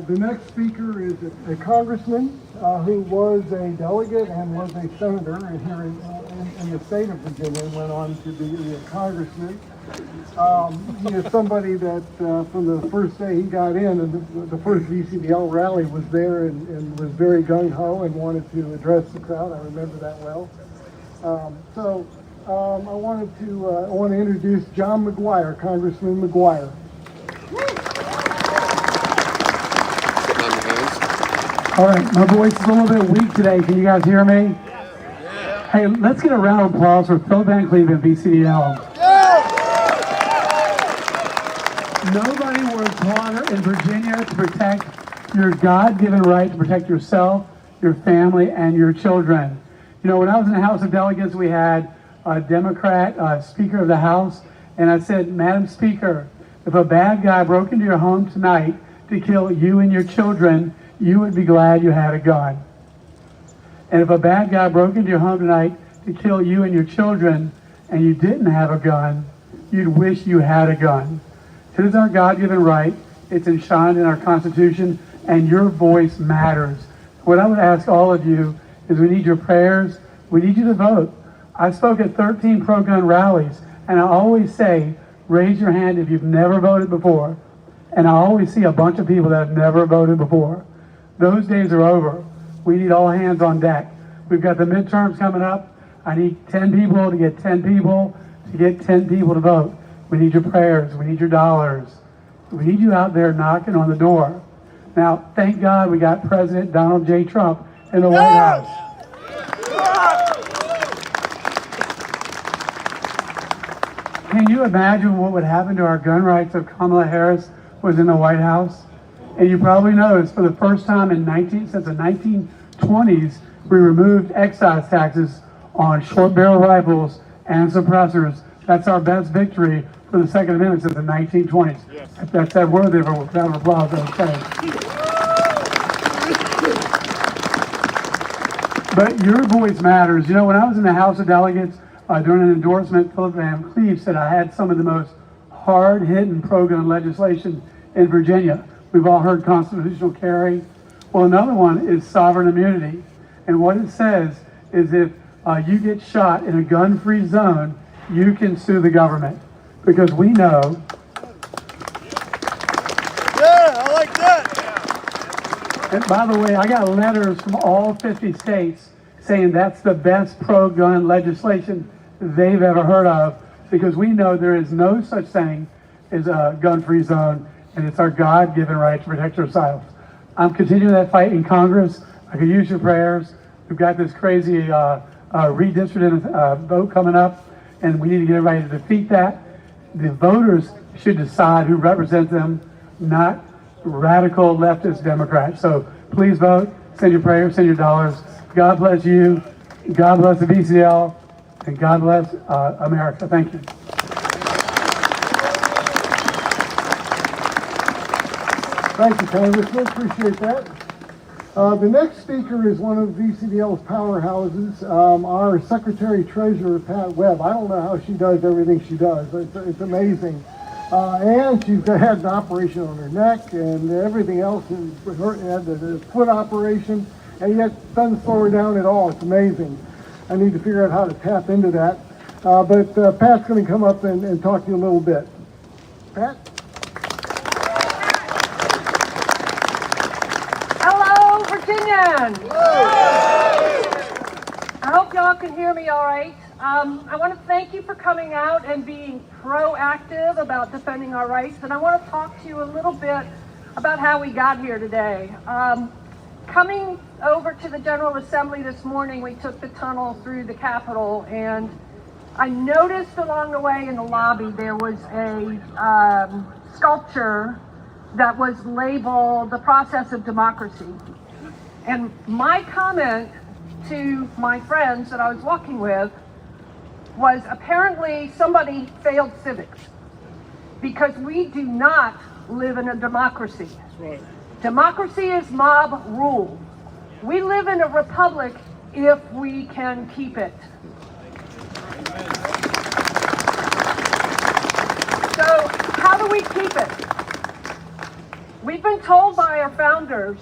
The next speaker is a congressman who was a delegate and was a senator here in the state of Virginia and went on to be a congressman. He is somebody that from the first day he got in, and the first VCDL rally was there and was very gung-ho and wanted to address the crowd. I remember that well. I want to introduce John McGuire, Congressman McGuire. All right, my voice is a little bit weak today. Can you guys hear me? Yeah. Hey, let's get a round of applause for Phil Van Cleve and VCDL. Yeah. Nobody works harder in Virginia to protect your God-given right to protect yourself, your family, and your children. You know, when I was in the House of Delegates, we had a Democrat Speaker of the House, and I said, Madam Speaker, if a bad guy broke into your home tonight to kill you and your children, you would be glad you had a gun. And if a bad guy broke into your home tonight to kill you and your children and you didn't have a gun, you'd wish you had a gun. It is our God-given right. It's enshrined in our Constitution, and your voice matters. What I would ask all of you is we need your prayers. We need you to vote. I spoke at 13 pro-gun rallies, and I always say, raise your hand if you've never voted before. And I always see a bunch of people that have never voted before. Those days are over. We need all hands on deck. We've got the midterms coming up. I need 10 people to get 10 people to get 10 people to vote. We need your prayers. We need your dollars. We need you out there knocking on the door. Now, thank God we got President Donald J. Trump in the White House. Can you imagine what would happen to our gun rights if Kamala Harris was in the White House? And you probably noticed for the first time since the 1920s, we removed excise taxes on short barrel rifles and suppressors. That's our best victory for the Second Amendment since the 1920s. Yes. That's that worthy of a round of applause, okay. But your voice matters. You know, when I was in the House of Delegates during an endorsement, Philip Van Cleve said I had some of the most hard-hitting pro-gun legislation in Virginia. We've all heard constitutional carry. Well, another one is sovereign immunity. And what it says is if you get shot in a gun-free zone, you can sue the government. Because we know. Yeah, I like that. And by the way, I got letters from all 50 states saying that's the best pro-gun legislation they've ever heard of. Because we know there is no such thing as a gun-free zone. And it's our God-given right to protect ourselves. I'm continuing that fight in Congress. I could use your prayers. We've got this crazy redistricting vote coming up, and we need to get everybody to defeat that. The voters should decide who represents them, not radical leftist Democrats. So please vote, send your prayers, send your dollars. God bless you, God bless the VCDL, and God bless America. Thank you. Thank you, Congressman. Appreciate that. The next speaker is one of VCDL's powerhouses, our Secretary Treasurer, Pat Webb. I don't know how she does everything she does. It's amazing. And she's had an operation on her neck and everything else, and had the foot operation, and yet doesn't slow her down at all. It's amazing. I need to figure out how to tap into that. But Pat's going to come up and talk to you a little bit. Pat? Hello, Virginians! I hope y'all can hear me all right. I want to thank you for coming out and being proactive about defending our rights, and I want to talk to you a little bit about how we got here today. Coming over to the General Assembly this morning, we took the tunnel through the Capitol, and I noticed along the way in the lobby there was a sculpture that was labeled "The Process of Democracy." And my comment to my friends that I was walking with was apparently somebody failed civics, because we do not live in a democracy. Right. Democracy is mob rule. We live in a republic if we can keep it. So how do we keep it? We've been told by our founders,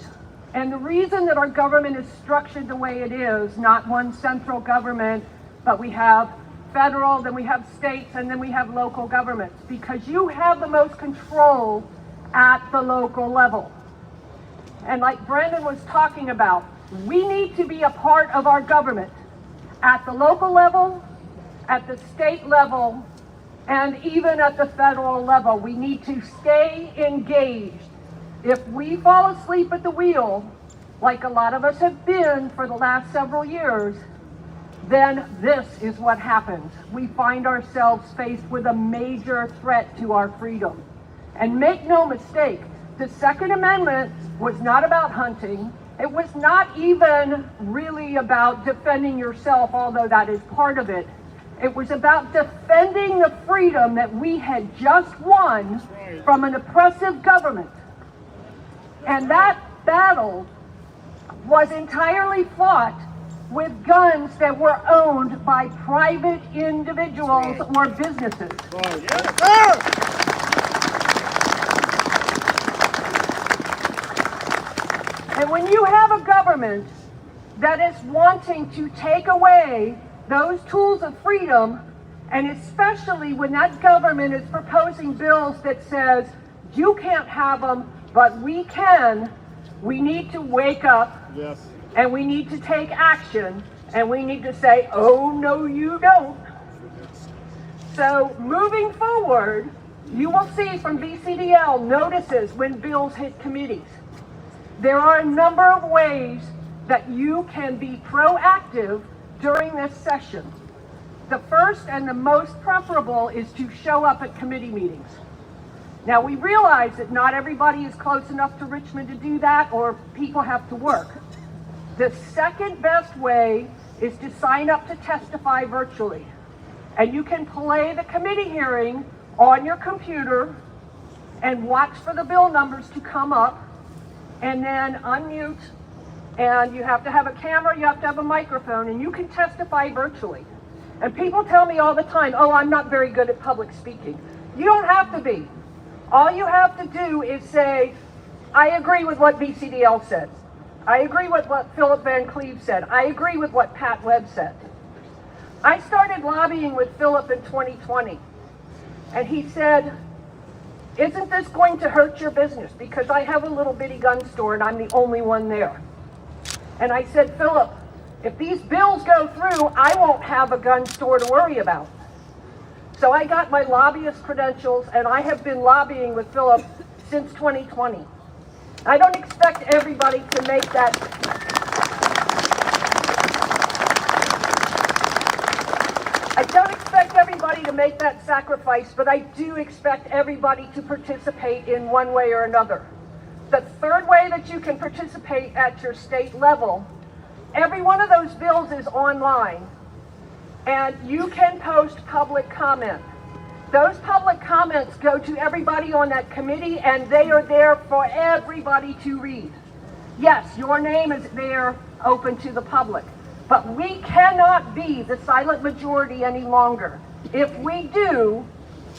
and the reason that our government is structured the way it is, not one central government, but we have federal, then we have states, and then we have local governments, because you have the most control at the local level. And like Brendan was talking about, we need to be a part of our government at the local level, at the state level, and even at the federal level. We need to stay engaged. If we fall asleep at the wheel, like a lot of us have been for the last several years, then this is what happens. We find ourselves faced with a major threat to our freedom. And make no mistake, the Second Amendment was not about hunting. It was not even really about defending yourself, although that is part of it. It was about defending the freedom that we had just won from an oppressive government. And that battle was entirely fought with guns that were owned by private individuals or businesses. And when you have a government that is wanting to take away those tools of freedom, and especially when that government is proposing bills that says, you can't have them, but we can, we need to wake up. Yes. And we need to take action, and we need to say, oh, no, you don't. So moving forward, you will see from VCDL notices when bills hit committees. There are a number of ways that you can be proactive during this session. The first and the most preferable is to show up at committee meetings. Now, we realize that not everybody is close enough to Richmond to do that, or people have to work. The second best way is to sign up to testify virtually. And you can play the committee hearing on your computer and watch for the bill numbers to come up, and then unmute, and you have to have a camera, you have to have a microphone, and you can testify virtually. And people tell me all the time, oh, I'm not very good at public speaking. You don't have to be. All you have to do is say, I agree with what VCDL said. I agree with what Philip Van Cleve said. I agree with what Pat Webb said. I started lobbying with Philip in 2020, and he said, isn't this going to hurt your business? Because I have a little bitty gun store and I'm the only one there. And I said, Philip, if these bills go through, I won't have a gun store to worry about. So I got my lobbyist credentials, and I have been lobbying with Philip since 2020. I don't expect everybody to make that. I don't expect everybody to make that sacrifice, but I do expect everybody to participate in one way or another. The third way that you can participate at your state level, every one of those bills is online, and you can post public comment. Those public comments go to everybody on that committee, and they are there for everybody to read. Yes, your name is there open to the public, but we cannot be the silent majority any longer. If we do,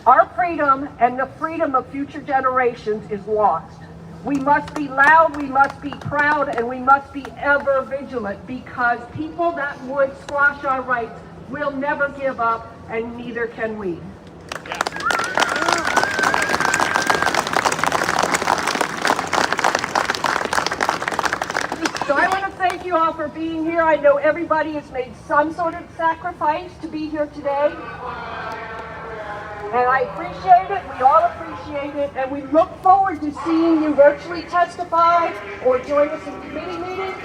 our freedom and the freedom of future generations is lost. We must be loud, we must be proud, and we must be ever vigilant, because people that would squash our rights will never give up, and neither can we. So I want to thank you all for being here. I know everybody has made some sort of sacrifice to be here today. And I appreciate it, we all appreciate it, and we look forward to seeing you virtually testify or join us in committee meetings.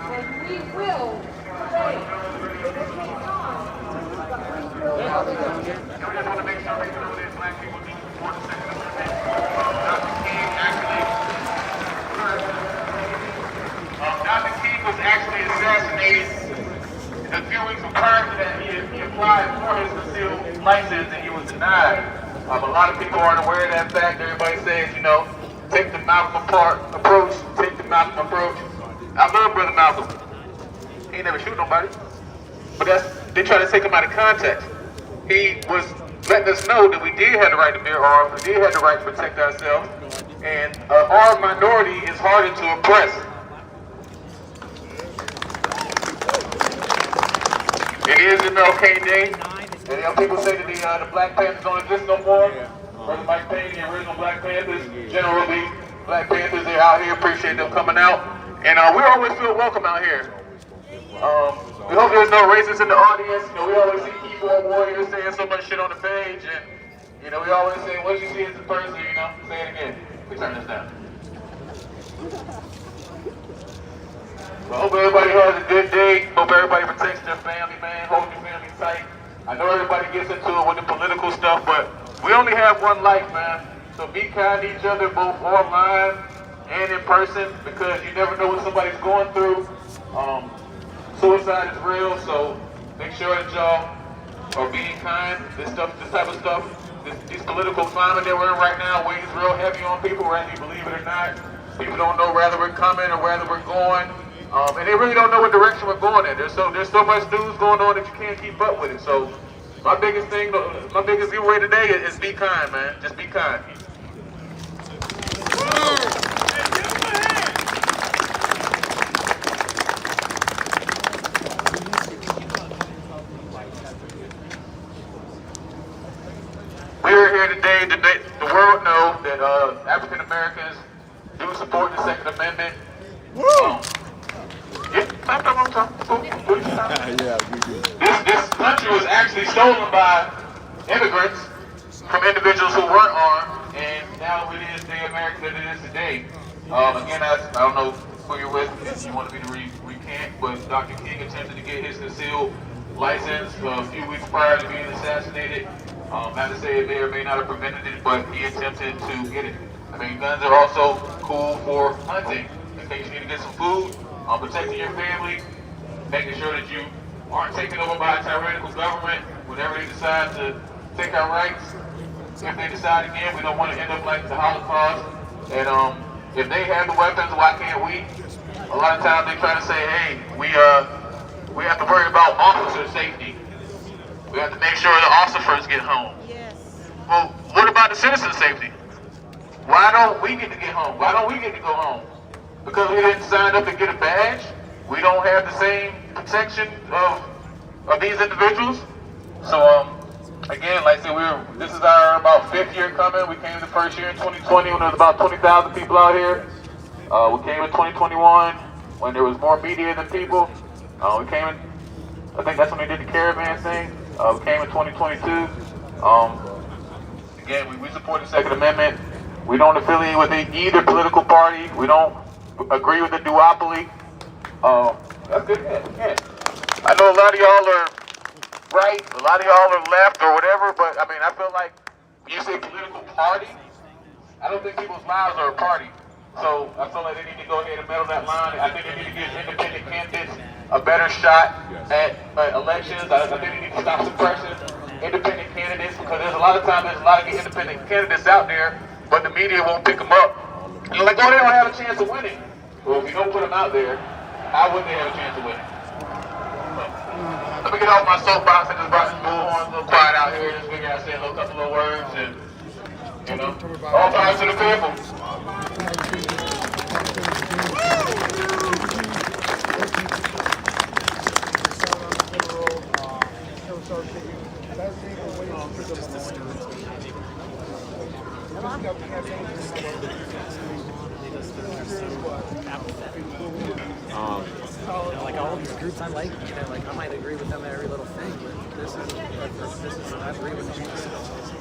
And we will pray. It will take time, but we will. We just want to make sure they know that black people need to support the Second Amendment. Dr. King was actually assassinated a few weeks prior to that. He applied for his concealed license and he was denied. A lot of people aren't aware of that fact. Everybody says, you know, take the Malcolm approach, take the Malcolm approach. I love Brother Malcolm. He ain't never shoot nobody. But they try to take him out of context. He was letting us know that we did have the right to bear arms, we did have the right to protect ourselves, and our minority is harder to oppress. It is MLK Day, and people say that the Black Panthers don't exist no more. Brother Mike Payne, the original Black Panthers, generally Black Panthers, they're out here, appreciate them coming out. And we always feel welcome out here. We hope there's no racists in the audience. You know, we always see keyboard warriors saying so much shit on the page, and you know, we always say, what you see as a person, you know, say it again. We turn this down. So I hope everybody has a good day. Hope everybody protects their family, man. Hold your family tight. I know everybody gets into it with the political stuff, but we only have one life, man. So be kind to each other, both online and in person, because you never know what somebody's going through. Suicide is real, so make sure that y'all are being kind. This type of stuff, this political climate that we're in right now weighs real heavy on people, whether you believe it or not. People don't know whether we're coming or whether we're going. And they really don't know what direction we're going in. There's so much news going on that you can't keep up with it. So my biggest giveaway today is be kind, man. Just be kind. We're here today to make the world know that African Americans do support the Second Amendment. This country was actually stolen by immigrants from individuals who weren't armed, and now it is the America that it is today. Again, I don't know who you're with, if you wanted me to recant, but Dr. King attempted to get his concealed license a few weeks prior to being assassinated. Not to say it may or may not have prevented it, but he attempted to get it. I mean, guns are also cool for hunting. In case you need to get some food, protecting your family, making sure that you aren't taken over by a tyrannical government whenever they decide to take our rights. If they decide again, we don't want to end up like the Holocaust. And if they have the weapons, why can't we? A lot of times they try to say, hey, we have to worry about officer safety. We have to make sure the officers get home. Well, what about the citizen safety? Why don't we get to get home? Why don't we get to go home? Because we didn't sign up to get a badge? We don't have the same protection of these individuals? So, again, like I said, this is our about 5th year coming. We came the first year in 2020 when there was about 20,000 people out here. We came in 2021 when there was more media than people. We came in, I think that's when they did the caravan thing. We came in 2022. Again, we support the Second Amendment. We don't affiliate with either political party. We don't agree with the duopoly. That's good. Yeah. I know a lot of y'all are right, a lot of y'all are left or whatever, but I mean, I feel like when you say political party, I don't think people's lives are a party. So I feel like they need to go ahead and meddle that line. I think they need to give independent candidates a better shot at elections. I think they need to stop suppressing independent candidates, because there's a lot of independent candidates out there, but the media won't pick them up. And like, oh, they don't have a chance of winning. Well, if you don't put them out there, how would they have a chance of winning? Let me get off my soapbox and just brought some bullhorns, a little quiet out here. Just figure out, say a couple of words, and you know, all power to the people. Like all these groups I like, like I might agree with them at every little thing, but this is I agree with them.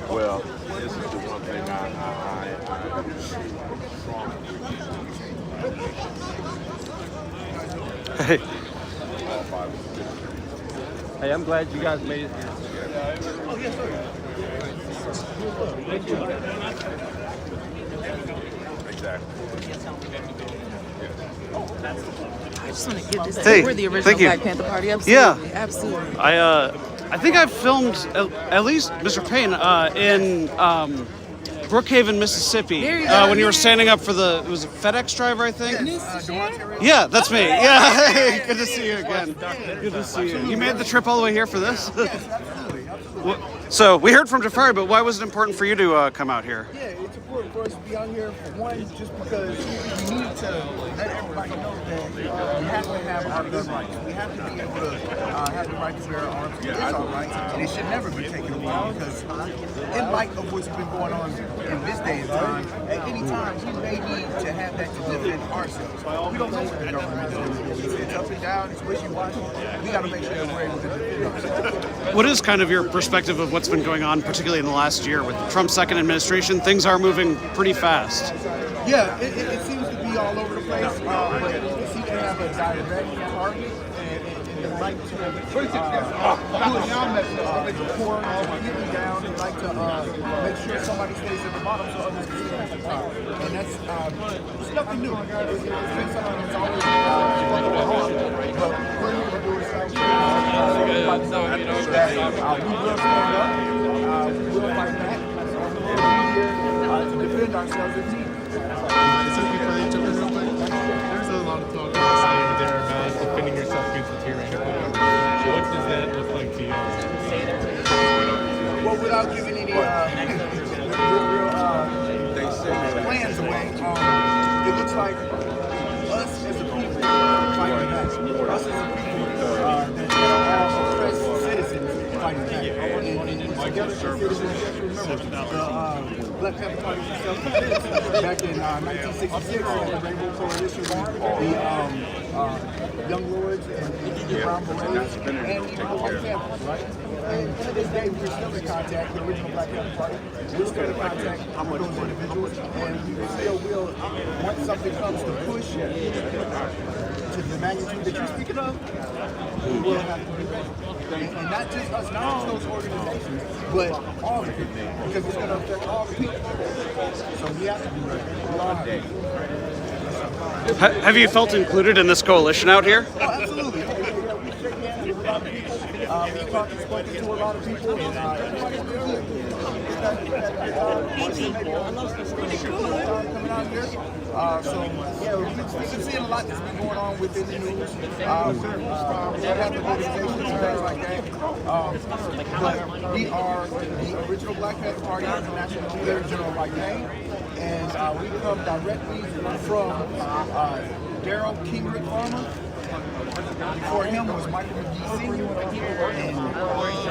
Well, this is the one thing I Hey. Hey, I'm glad you guys made it here. Oh, yes, sir. Exactly. I just want to give this. Hey, We're the original thank you. Black Panther Party. Absolutely. Yeah. Absolutely. I think I've filmed at least Mr. Payne in Brookhaven, Mississippi, There you go. when you were standing up for it was a FedEx driver, I think. Yes, Yeah, that's me. Yeah, hey, good to see you again. Good to see you. You made the trip all the way here for this? Yes, absolutely. So we heard from Jafari, but why was it important for you to come out here? Yeah, it's important for us to be out here, for one, just because we need to let everybody know that we have to have our gun rights. We have to be able to have the right to bear arms. It's our rights, and it should never be taken away because in light of what's been going on in this day and time, at any time we may need to have that to defend ourselves. We don't know what the government is. It's up and down, it's wishy-washy. We got to make sure that we're able to defend ourselves. What is kind of your perspective of what's been going on, particularly in the last year with Trump's second administration? Things are moving pretty fast. Yeah, it seems to be all over the place, but it seems to have a direct target and they like to pull down that pour completely down. They like to make sure somebody stays at the bottom so others can stay at the top. And that's it's nothing new. It's been something that's always been on. But we're here to do it so we will stand up, we will fight back, and we're here to defend ourselves if needed. There's a lot of talk over there about defending yourself against the tyrannical government. What does that look like to you? Well, without giving any plans away, it looks like us as a people fighting back. Us as a people that are all oppressed citizens fighting back. And together, citizens, remember, the Black Panther Party was self-defense back in 1966, the Rainbow Coalition, the Young Lords and the Brown Berets, and even the White Panthers, right? And to this day, we're still in contact, the original Black Panther Party. We're still in contact with those individuals, and we still will, once something comes to push to the magnitude that you're speaking of, we will have to be ready. And not just us, not just those organizations, but all of it, because it's going to affect all the people. So we have to be ready. We all have to be ready. Have you felt included in this coalition out here? Oh, absolutely. We shake hands with a lot of people. We've talked and spoken to a lot of people. And everybody's been good. Coming out here. So, yeah, we've been seeing a lot that's been going on within the news. What happened organizations and things like that. But we are the original Black Panther Party under National Leader General Mike Payne. And we come directly from Daryl Kingrick Farmer. Before him was Michael McGee Sr. And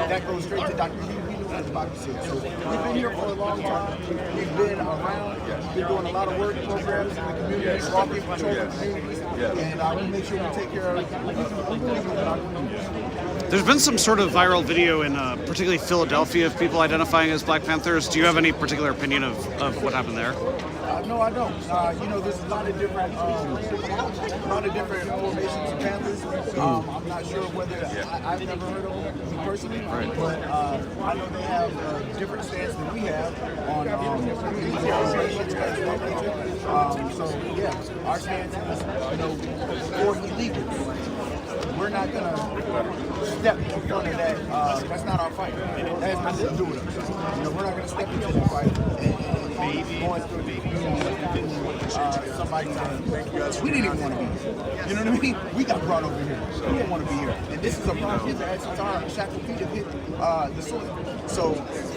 that goes straight to Dr. Hugh Wheeler and Dr. Sid. So we've been here for a long time. We've been around. We've been doing a lot of work programs in the community, walking patrol the communities. And we make sure we take care of our communities. There's been some sort of viral video in particularly Philadelphia of people identifying as Black Panthers. Do you have any particular opinion of what happened there? No, I don't. There's a lot of different formations of Panthers. I'm not sure whether I've never heard of them personally, but I know they have a different stance than we have on so yeah, our stance is for illegals. We're not gonna step in front of that. That's not our fight. That has nothing to do with us. We're not gonna step into the fight and going through the somebody we didn't even want to be here. You know what I mean? We got brought over here. We didn't want to be here. And this is a problem. These are actually our shackle feet have hit the soil. So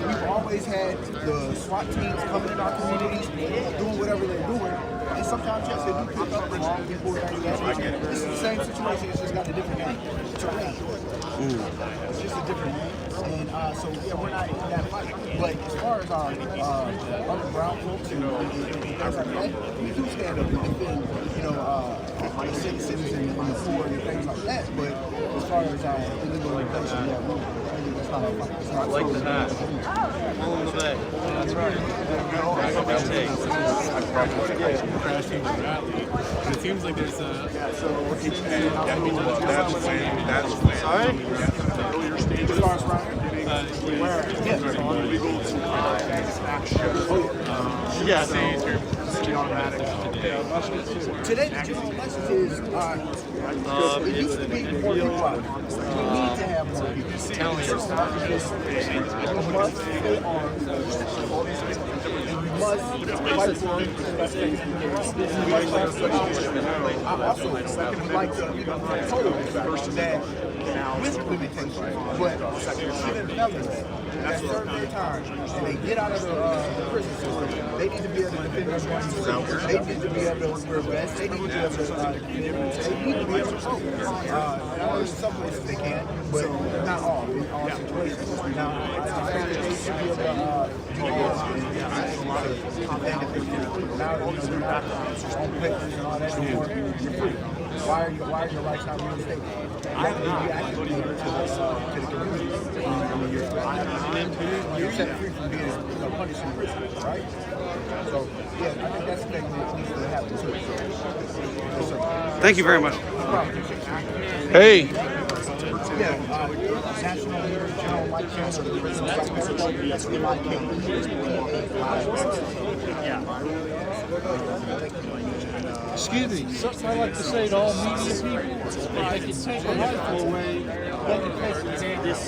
we've always had the SWAT teams coming in our communities, doing whatever they're doing. And sometimes, yes, they do pick up the wrong people. This is the same situation. It's just got a different name. Terrain. It's just a different name. And so, yeah, we're not in that fight. But as far as our underground folks and things like that, we do stand up and defend, you know, the citizens and the poor and things like that. But as far as illegal immigration, yeah, that's not our fight. I like the hat. All in the back. That's right. And it seems like there's a. Today, the general message is, it used to be more people out. We need to have more people. Telling yourself, we must stay armed, and we must fight for I also would like to told that with limitations, but even fellas that serve their time and they get out of the prison system, they need to be able to defend their rights. They need to be able to wear vests. They need to be able to they need to be able to vote. I know in some places they can, but not all. In all situations. Now, I think that they should be able to do all now, they're not on papers and all that anymore. You're free. Why are your rights not being stated? I think you actually to the community. You're set free from being punished in prison, right? So, yeah, I think that's the thing that needs to happen too. Yes, sir. Thank you very much. Hey. Yeah, national leader, general Mike Chancellor, the prison secretary, that's the Mike Excuse me, something I like to say to all media people, if they can take a rifle away, they can take this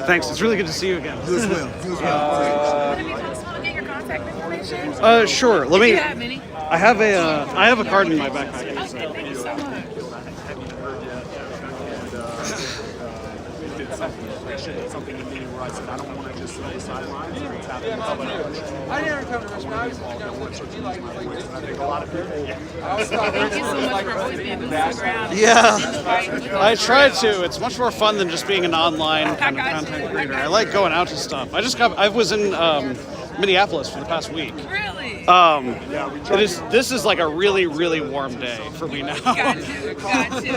Thanks. It's really good to see you again. You as well. Get your contact information? Sure. Let me. Do you have any? I have a card in my backpack. Okay, thank you so much. something to me where I said I don't want to just stay sidelines. I didn't come to Richmond. I was going to look at you like I think a lot of people. Thank you so much for always being boots around. Yeah, I try to. It's much more fun than just being an online kind of content creator. I like going out to stuff. I was in Minneapolis for the past week. Really? This is like a really, really warm day for me now. Got you.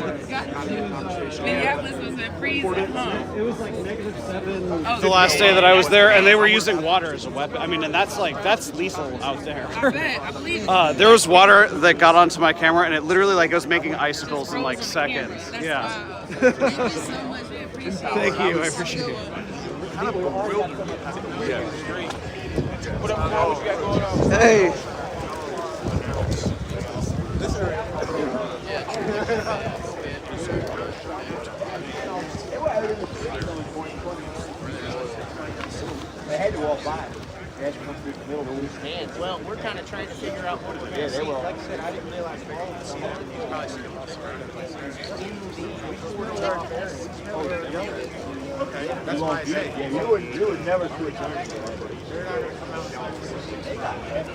Minneapolis was a freezing, huh? It was like -7 the last day that I was there, and they were using water as a weapon. I mean, and that's lethal out there. I bet. I believe it. There was water that got onto my camera, and it literally like was making icicles in like seconds. Yeah. Thank you so much. We appreciate it. Thank you. I appreciate it. Hey. They had to walk by. They had to come through the middle of these hands. Well, we're kind of trying to figure out what we're going to see. Like I said, I didn't realize Okay, that's why I say. Yeah, you would never switch on. They're not going to come out and they got it.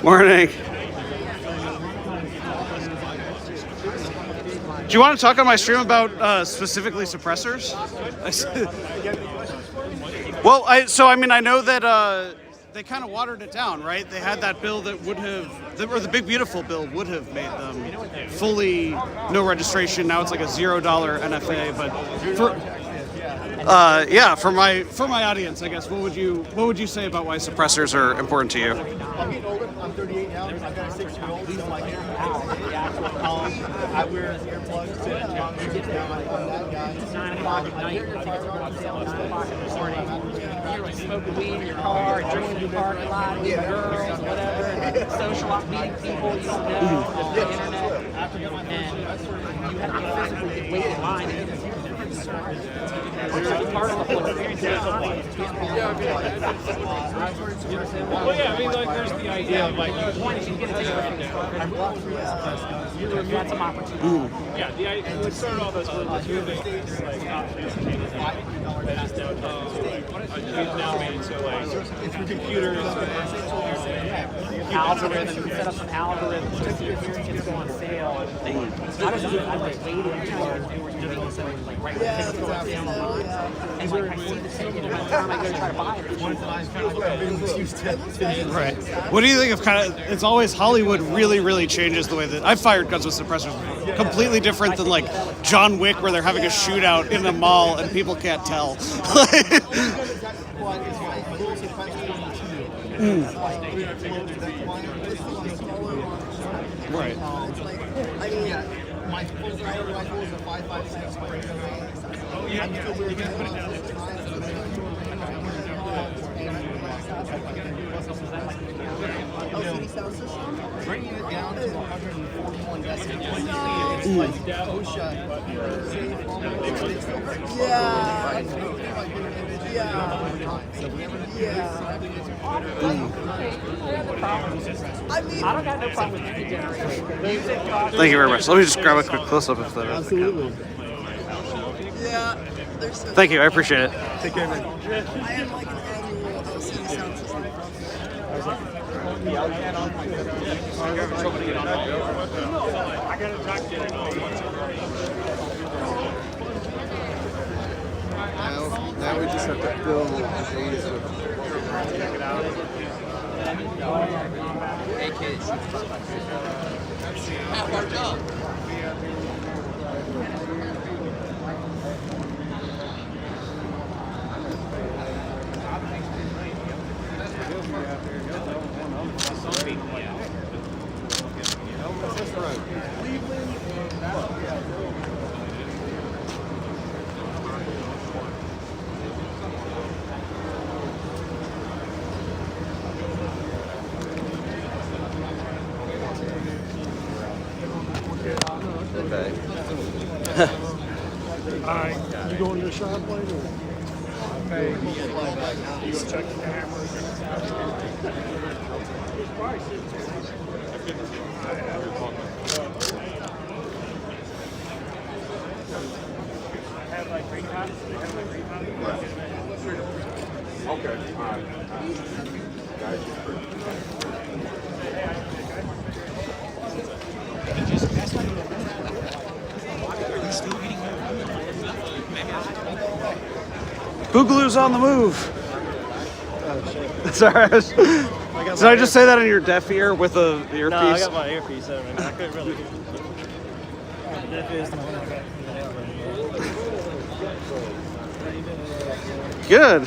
Morning. Do you want to talk on my stream about specifically suppressors? Well, I know that they kind of watered it down, right? They had that bill that would have, or the Big Beautiful bill would have made them fully no registration. Now it's like a $0 NFA. But for my audience, I guess, what would you say about why suppressors are important to you? I'm getting older. I'm 38 now. I've got a 6-year-old. So my hair, I wear earplugs to down that guy. 9 o'clock at night, 9 o'clock in the morning. You're like smoking weed in your car, drinking in the parking lot, with girls, whatever, social meeting people you don't know on the internet, and you have to physically wait in line. It's part of the whole experience. Well, yeah, I mean, like, there's the idea of, like, once you get a taste of it, that's some opportunity. Yeah, the idea, it started all those moving, like, that's now made into, like, computers, algorithms, set up some algorithms to see if your tickets go on sale. I was like waiting until they were doing this, like, right when tickets go on sale online. And like, I see the ticket, and by the time I go to try to buy it, Right. What do you think of it's always Hollywood really changes the way that I've fired guns with suppressors before. Completely different than like John Wick where they're having a shootout in a mall and people can't tell. Right. I mean, my full rifle is a 5.56. I'm still wearing LCD sound system, bringing it down to 141 decibels. Like OSHA. I don't got no problem with any generation. Thank you very much. Let me just grab a quick close-up if that is. Absolutely. Thank you. I appreciate it. Take care, man. I am like an annual LCD sound system. Now we just have to fill the days with. Hey kids. Half our job. Alright, you going to the shop later? Okay, you go check the cameras. Okay, all right. Guys, Boogaloo's on the move. Sorry. Did I just say that in your deaf ear with a earpiece? No, I got my earpiece in. I couldn't really hear. Deaf ear's the one I got. Good.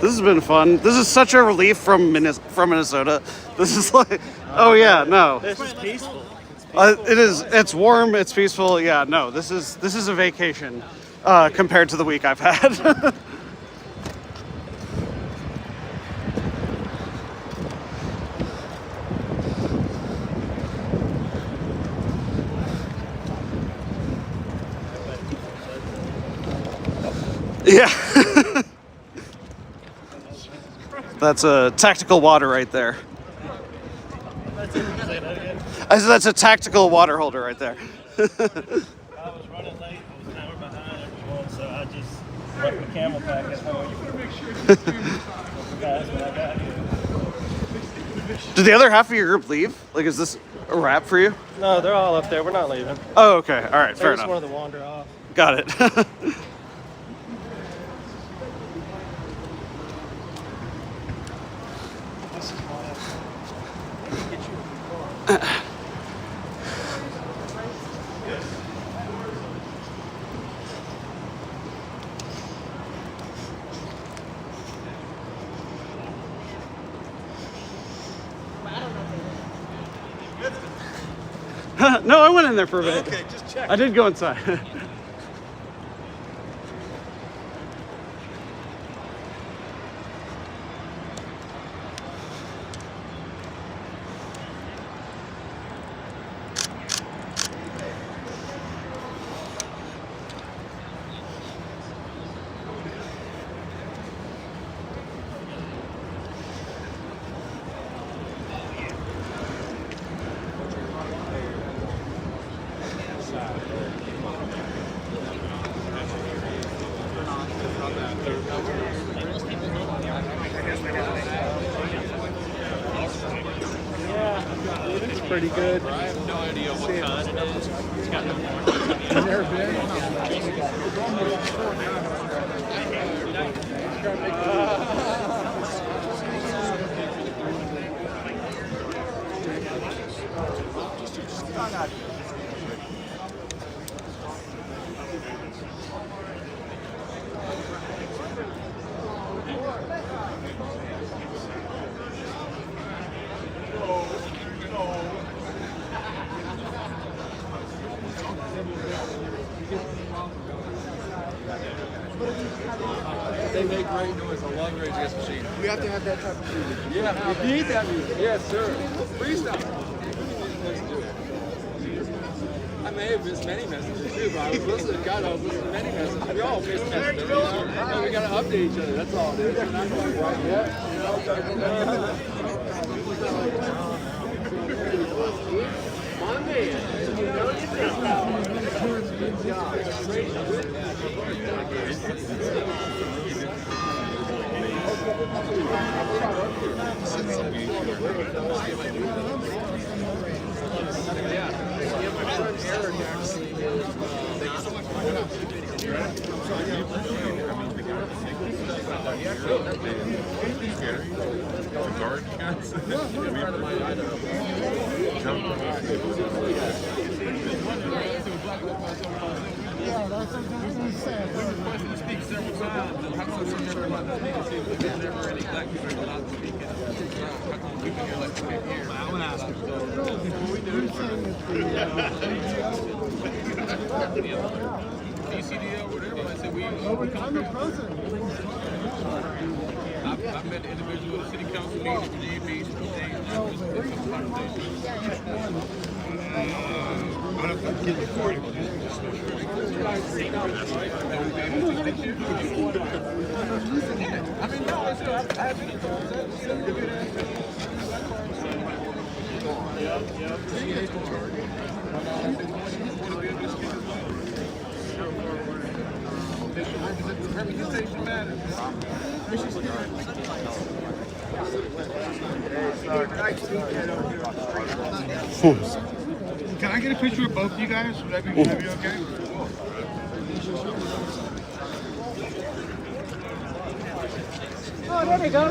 This has been fun. This is such a relief from Minnesota. This is like, oh yeah, no. This is peaceful. It is. It's warm. It's peaceful. Yeah, no. This is a vacation compared to the week I've had. Yeah. That's a tactical water right there. I said that's a tactical water holder right there. I was running late. I was an hour behind everyone, so I just left my camel pack at home. That's what I got here. Did the other half of your group leave? Like, is this a wrap for you? No, they're all up there. We're not leaving. Oh, okay. All right. Fair They just enough. wanted to wander off. Got it. No, I went in there for a bit. Okay, just check. I did go inside. It's pretty good. I have no idea what kind it is. It's got no You never been? They make great noise. I love Rage Against the Machine. We have to have that type of music. Yeah, you need that music. Yes, sir. Freestyle. I may have missed many messages too, but I was listening. God, I was listening to many messages. We all missed messages. We got to update each other. That's all it is. We're not going right yet. My man. You know you think about good job. Yeah, that's what I'm saying. You speak several times, and how come you never about to speak? See, if there's never any black people allowed to speak, how come we've been here like 10 years? I'm gonna ask you. VCDL, whatever. I said I'm the president. I've met the individual at the city council meeting in Virginia Beach. I don't think get recorded. I mean, no, it's not. I have any representation matters. Can I get a picture of both you guys? Would that be okay? Oh, there they go.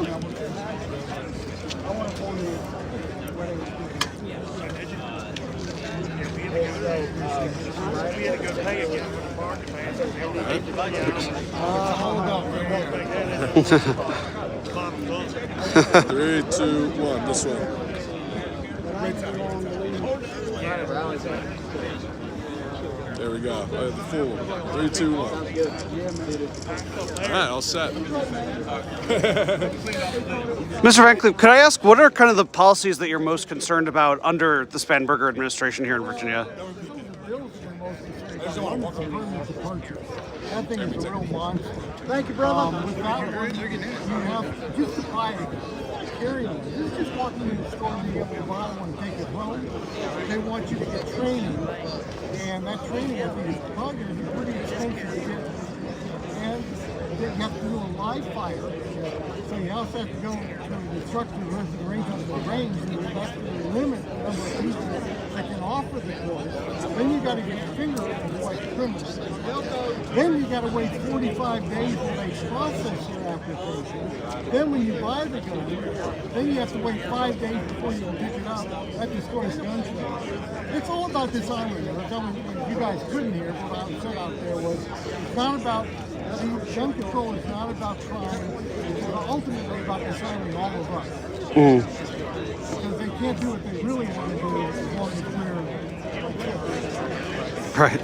We had to go pay again for the parking, hold up. 3, 2, 1. This one. There we go. The full one. 3, 2, 1. All right, all set. Mr. Van Cleef, could I ask, what are kind of the policies that you're most concerned about under the Spanberger administration here in Virginia? That thing is a real monster. Thank you, brother. Without one, you have just to buy it, carry it. This is just walking in the store and being able to buy one and take it home. They want you to get training, and that training, I think, is probably going to be pretty expensive to get. And you have to do a live fire. So you also have to go to the instructor who has the range of the range, and that's going to limit the number of people that can offer the course. Then you got to get your fingerprints like criminals. Then you got to wait 45 days till they process your application. Then when you buy the gun, then you have to wait 5 days before you can pick it up at the store's gun shop. It's all about this island. You guys couldn't hear what I said out there was it's not about gun control is not about crime. It's ultimately about disarming all of us. Because they can't do what they really want to do as long as we're Right.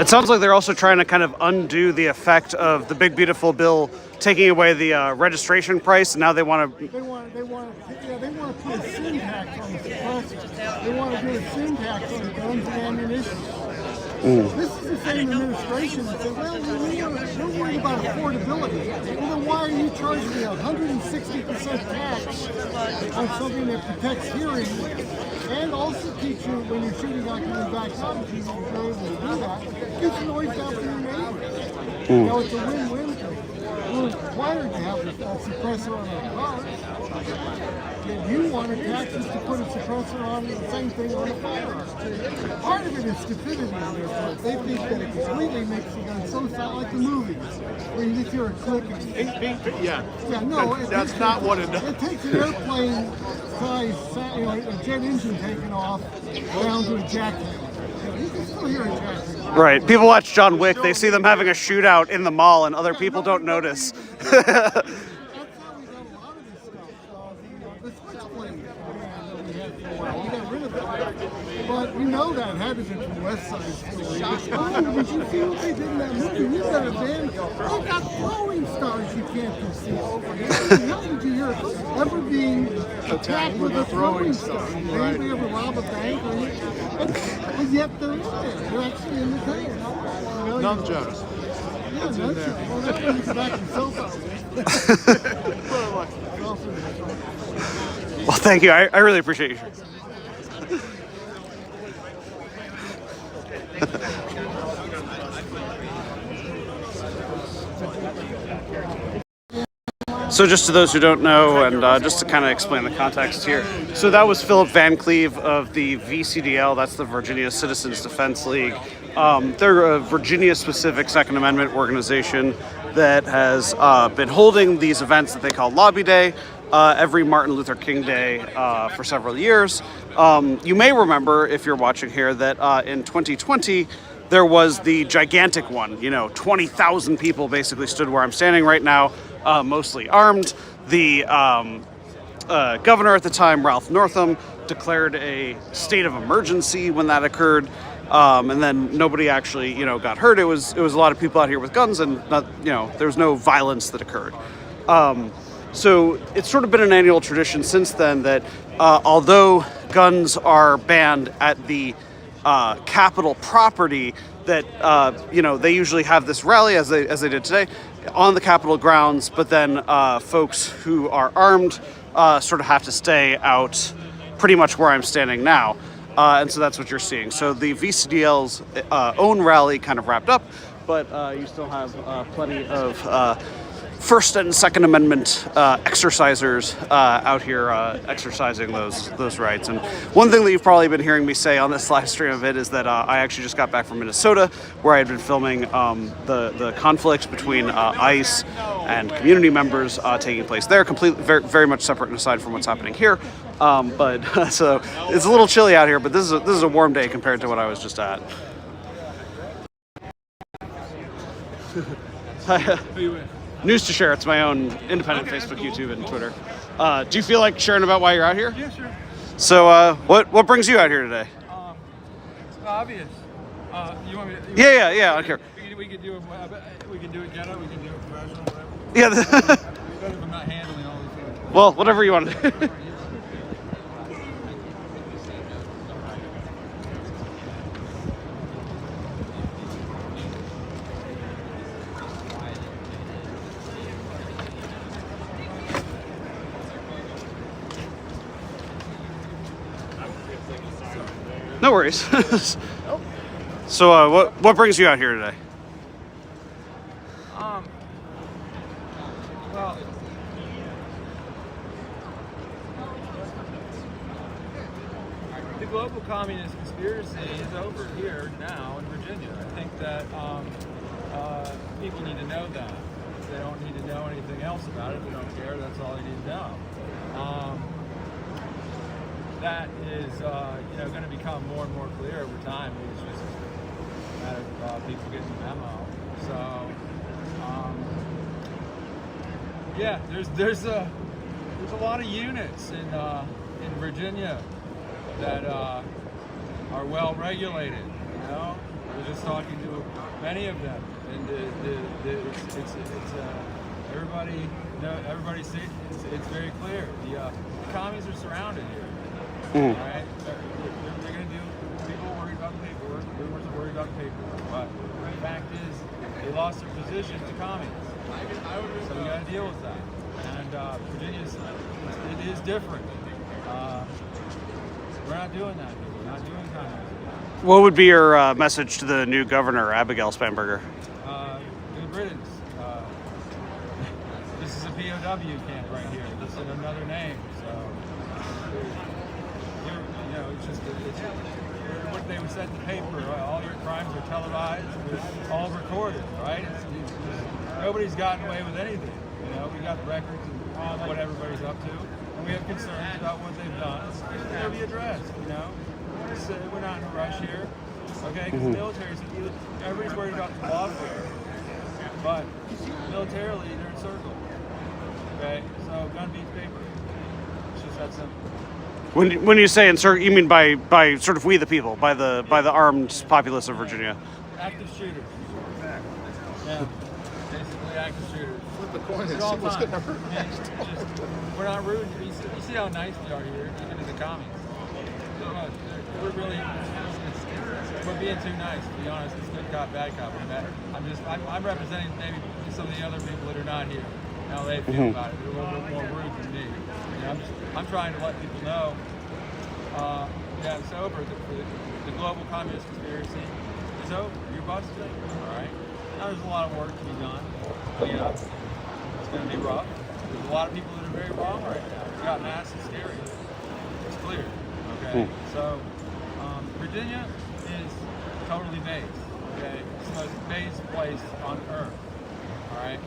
It sounds like they're also trying to kind of undo the effect of the big beautiful bill taking away the registration price, and now they want to. They want to put a sin tax on the suppressor. They want to do a sin tax on guns and ammunition. This is the same administration that said, well, we're worried about affordability. Well, then why are you charging me 160% tax on something that protects hearing and also keeps you, when you're shooting out coming back up, if you're able to do that, gets noise down for your neighbors. You know, it's a win-win thing. We're required to have a suppressor on our cars. Yet you wanted taxes to put a suppressor on the same thing on a firearm. Part of it is stupidity on their part. They think that it completely makes the gun so sound like the movies, where you just hear a click and Yeah, no, that's not what it does. It takes an airplane size, a jet engine taking off down to a jackhammer. You can still hear a jackhammer. Right. People watch John Wick. They see them having a shootout in the mall, and other people don't notice. But you know that had to be from West Side Story. Oh, did you see what they did in that movie? You got a band. They got throwing stars you can't conceal. How did you hear ever being attacked with a throwing star? Anybody ever rob a bank? But yet they're in there. They're actually in the tank. You know, None Jones. Yeah, It's in there. well, that brings it back to soap Well, thank you. I really appreciate you. So just to those who don't know, and just to kind of explain the context here. So that was Philip Van Cleve of the VCDL, that's the Virginia Citizens Defense League. They're a Virginia-specific Second Amendment organization that has been holding these events that they call Lobby Day every Martin Luther King Day for several years. You may remember, if you're watching here, that in 2020, there was the gigantic one. 20,000 people basically stood where I'm standing right now, mostly armed. The governor at the time, Ralph Northam, declared a state of emergency when that occurred. And then nobody actually, got hurt. It was a lot of people out here with guns, and there was no violence that occurred. So it's sort of been an annual tradition since then that although guns are banned at the Capitol property, that they usually have this rally as they did today on the Capitol grounds, but then folks who are armed sort of have to stay out pretty much where I'm standing now. And so that's what you're seeing. So the VCDL's own rally kind of wrapped up, but you still have plenty of First and Second Amendment exercisers out here exercising those rights. And one thing that you've probably been hearing me say on this live stream of it is that I actually just got back from Minnesota, where I had been filming the conflicts between ICE and community members taking place there, completely very much separate and aside from what's happening here. But so it's a little chilly out here, but this is a warm day compared to what I was just at. News to share. It's my own independent Facebook, YouTube, and Twitter. Do you feel like sharing about why you're out here? Yeah, sure. So what brings you out here today? It's obvious. You want me to? Yeah, I don't care. We can do it ghetto. We can do it professional. Whatever. Yeah. Better if I'm not handling all these things. Well, whatever you want to do. No worries. So, what brings you out here today? Well, the global communist conspiracy is over here now in Virginia. I think that people need to know that. They don't need to know anything else about it. They don't care. That's all they need to know. That is, going to become more and more clear over time. It's just a matter of people getting the memo. So, yeah, there's a lot of units in Virginia that are well regulated. You know, I was just talking to many of them, and everybody, you know, everybody sees it's very clear. The commies are surrounded here. Mm. All right, they're going to do. People are worried about the paperwork. Boomers are worried about the paperwork. But the fact is, they lost their position to commies. So we got to deal with that. And Virginia, it is different. We're not doing that here. We're not doing communism. What would be your message to the new governor, Abigail Spanberger? Good riddance. This is a POW camp right here. This is another name. So, you know, it's what they would set in the paper. All your crimes are televised, they're all recorded, right? Nobody's gotten away with anything. You know, we got records of what everybody's up to, and we have concerns about what they've done. They'll be addressed. You know, we're not in a rush here, okay? Because the military, everybody's worried about the lawfare, but militarily they're in circle. Okay, so gun beats paper. It's just that simple. When you say in circle, you mean by sort of we the people, by the armed populace of Virginia? Active shooters. Yeah, basically active shooters. Flip the coin and It's all see what's fun. gonna hurt Yeah, next. we're not rude. You see how nice we are here, even to the commies. We're really, we're being too nice, to be honest. It's good cop, bad cop. I'm representing maybe some of the other people that are not here. How they feel about it. They're a little bit more rude than me. You know, I'm trying to let people know, yeah, it's over. The global communist conspiracy is over. You're busted. All right. Now there's a lot of work to be done. Clean up. It's going to be rough. There's a lot of people that are very wrong right now. We've got mass hysteria. It's clear. Okay. So Virginia is totally based. Okay. It's the most based place on earth. All right.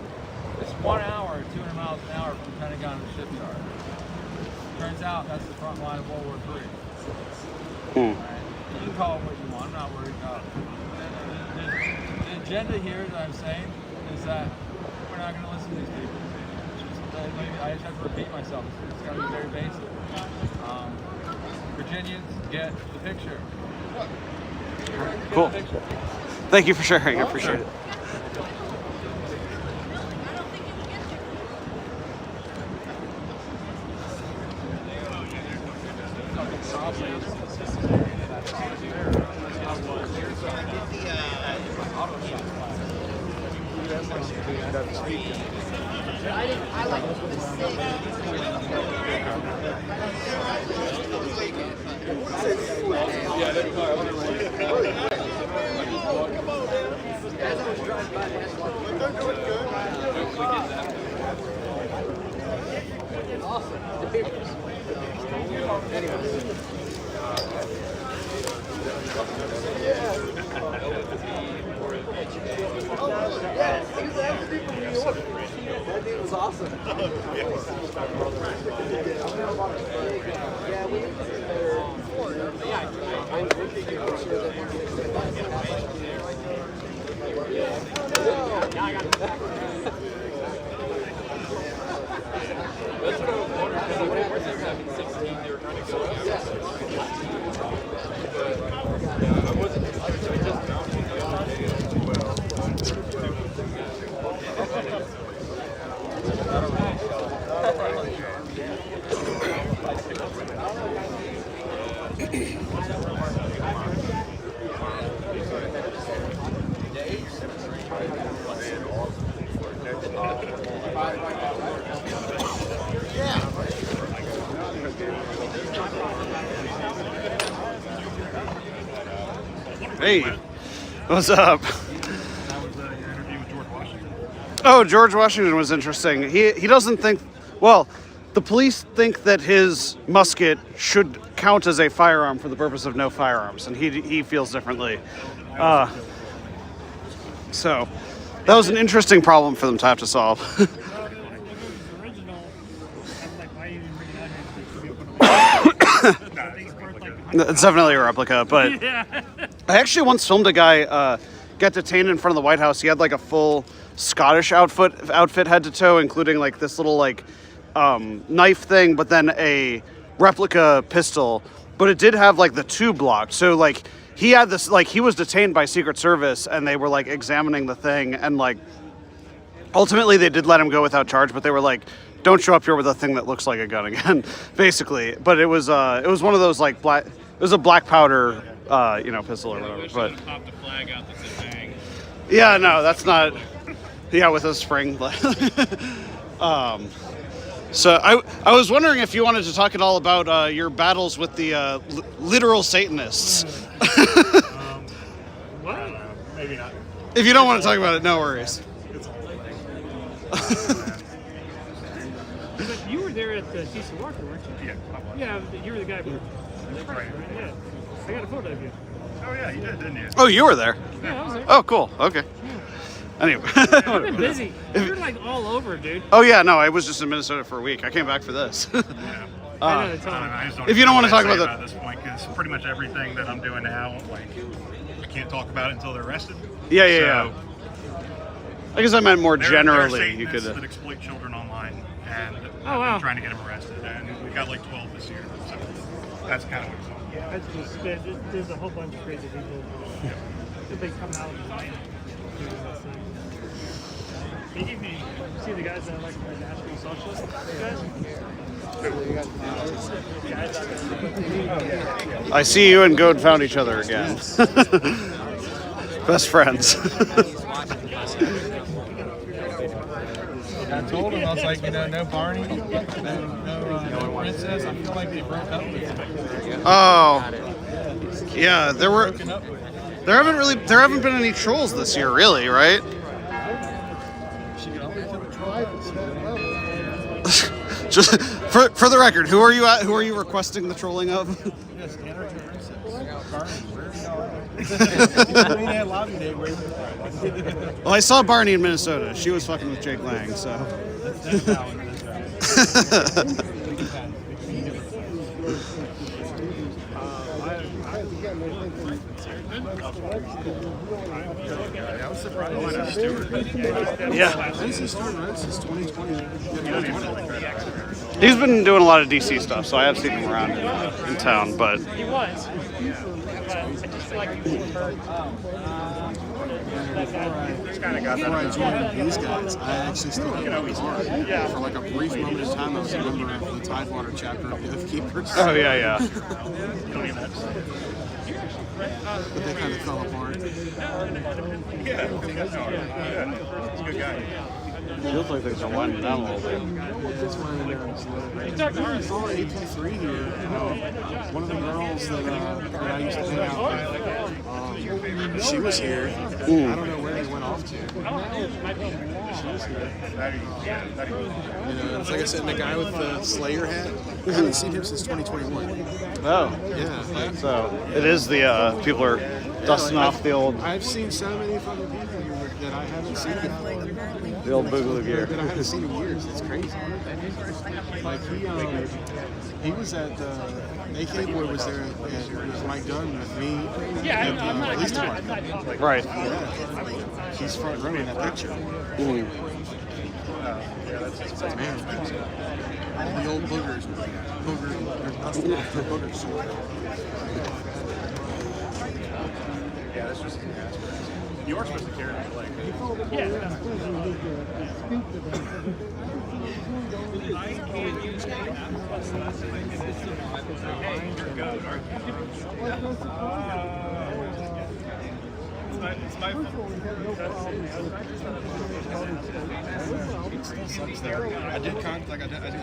It's 1 hour, 200 miles an hour from the Pentagon to the shipyard. Turns out that's the front line of World War III. Right? You can call it what you want. I'm not worried about it. The agenda here that I'm saying is that we're not going to listen to these people. I just have to repeat myself. It's going to be very basic. Virginians get the picture. Cool. Thank you for sharing. I appreciate it. Hey, what's up? Oh, George Washington was interesting. He doesn't think, well, the police think that his musket should count as a firearm for the purpose of no firearms, and he feels differently. So that was an interesting problem for them to have to solve. It's definitely a replica, but I actually once filmed a guy get detained in front of the White House. He had like a full Scottish outfit head to toe, including like this little like knife thing, but then a replica pistol but it did have like the 2 blocked. So like he had this, like he was detained by Secret Service and they were like examining the thing, and like ultimately they did let him go without charge, but they were like, don't show up here with a thing that looks like a gun again, basically. But it was one of those like black, it was a black powder pistol or whatever. But Pop the flag out that says bang. yeah, no, that's not. Yeah, with a spring. So I was wondering if you wanted to talk at all about your battles with the literal Satanists. What? Maybe not. If you don't want to talk about it, no worries. But you were there at the TC Walker, weren't you? Yeah. Yeah, you were the guy who... Right. Yeah. I got a photo of you. Oh yeah, you did, didn't you? Oh, you were there? Yeah, I was there. Oh, cool. Okay. Anyway. I've been busy. You're like all over, dude. Oh, yeah, no, I was just in Minnesota for a week. I came back for this. I just if you don't want to talk about at this point, because pretty much everything that I'm doing now, like, I can't talk about it until they're arrested. Yeah. I guess I meant more generally. There are you could that exploit children online, and Oh, wow. I'm trying to get them arrested, and we got like 12 this year. So that's kind of what it's all. Yeah, it's just, there's a whole bunch of crazy people. If they come out and doing this thing. You see the guys that are like the National Socialists? I see you and Goad found each other again. Best friends. I told him, I was like, no Barney, no Princess. I feel like they broke up with him. Oh, yeah. There haven't been any trolls this year, really, right? Just for the record, who are you requesting the trolling of? Yes, Anarchy Princess. Barney, where are you at lobby day, where Well, I saw Barney in Minnesota. She was fucking with Jake Lang, so. I was surprised. Yeah. This is Stuart Rhodes since 2020. He's been doing a lot of DC stuff, so I have seen him around in town, but. He was. But I just feel like people have heard. Before I joined these guys, I actually still had my guitar. For like a brief moment in time, I was a member of the Tidewater chapter of the Oath Keepers. Oh, yeah. But they kind of fell apart. Yeah, he's a good guy. Feels like things are winding down a little bit. It's winding down slowly. I saw AP3 here. One of the girls that I used to hang out with, she was here. I don't know where they went off to. She was here. It's like I said, the guy with the Slayer hat. I haven't seen him since 2021. Oh. Yeah. So it is the people are dusting off the old. I've seen so many fucking people here that I haven't seen before. The old Boogaloo gear. That I haven't seen in years. It's crazy. Like he was at the AK Boy was there, and it was Mike Dunn with me. Yeah, at the police department. Right. Yeah. He's front row in that picture. Man, the old boogers. There's nothing after boogers. Yeah, that's just. You are supposed to carry that leg. It's my fault. I did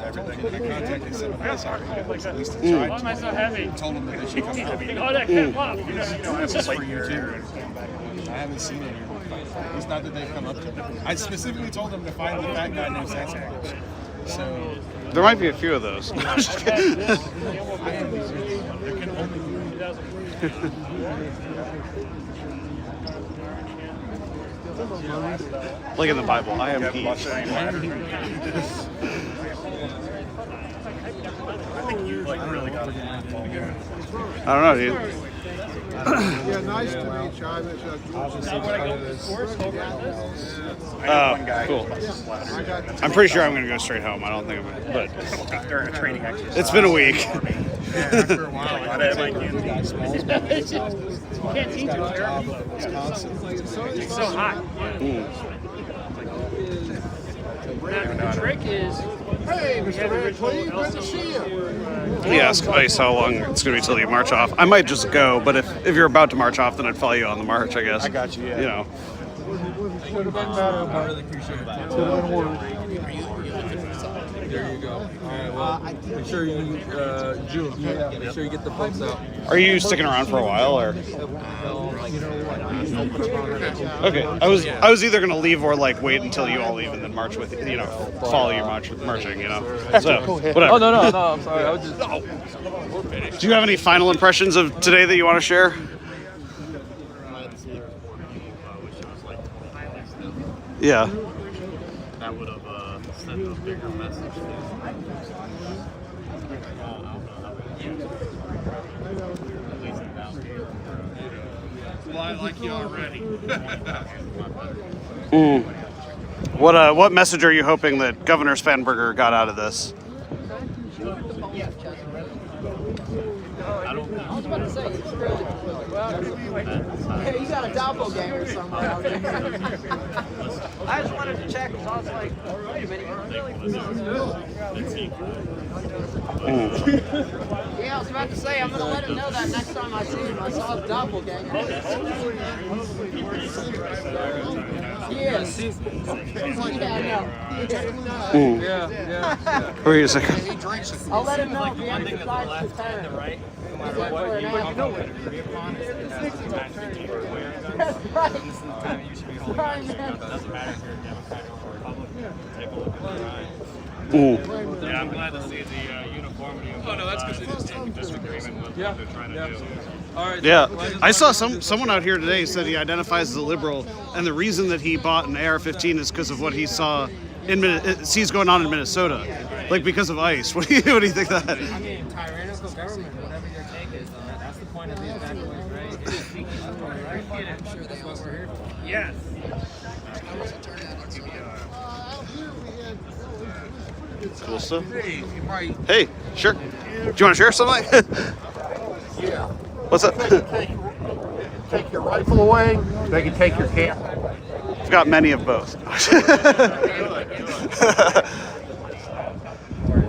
everything. I contacted some of the SRE, at least Why am I so heavy? told them that they should come out. Oh, that can't pop. This is for you too. I haven't seen it. It's not that they've come up to me. I specifically told them to find the fat guy named Sasquatch. So There might be a few of those. Like in the Bible, I am he. I think you like really got it. I don't know, dude. Yeah, nice to meet you. I met you Oh, cool. I'm pretty sure I'm going to go straight home. I don't think I'm going to, but During a training exercise. it's been a week. After a while, I got like Can't teach it, it's so hot. The trick is, Hey, Mr. Red, please, good to see you. He asked Ice how long it's going to be till you march off. I might just go, but if you're about to march off, then I'd follow you on the march, I guess. I got you, yeah. You know. Would have been better, but I really appreciate that. There you go. All right, well, make sure you, June, make sure you get the books out. Are you sticking around for a while, or? Okay, I was either gonna leave or like wait until you all leave and then march with you know follow your marching, you know. So whatever. Oh no, I'm sorry. I was just. We're finished. Do you have any final impressions of today that you want to share? Yeah. That would have sent a bigger message. Well, I like you already. What message are you hoping that Governor Spanberger got out of this? I was about to say, it's really, well, you got a doppelganger somewhere out there. I just wanted to check because I was like, wait a minute, you really? Yeah, I was about to say, I'm going to let him know that next time I see him, I saw a doppelganger. Yes. Yeah. What were you saying? I'll let him know if he ever decides to turn. Right? That's right. Sorry, man. Doesn't matter if you're a Democrat or a Republican. Take a look at the line. Yeah, I'm glad to see the uniformity. Oh no, that's because it is in disagreement with what they're trying to do. All right. Yeah, I saw someone out here today said he identifies as a liberal, and the reason that he bought an AR-15 is because of what he saw sees going on in Minnesota, like because of ICE. What do you think of that? I mean, tyrannical government, whatever your take is on that, that's the point of these bad boys, right? I'm sure that's what we're here for. Yes. Cool stuff. Hey, sure. Do you want to share something? Yeah. What's up? Take your rifle away, they can take your camera. I've got many of both.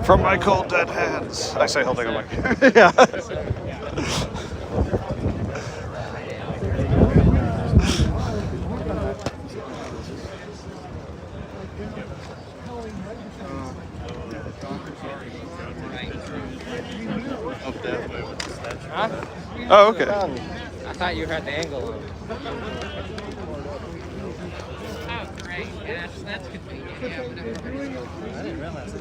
From my cold dead hands. I say holding a mic. Yeah. Huh? Oh, okay. I thought you had the angle on. Oh, great. Yeah, that's convenient. Yeah, whenever everybody's going. I didn't realize that.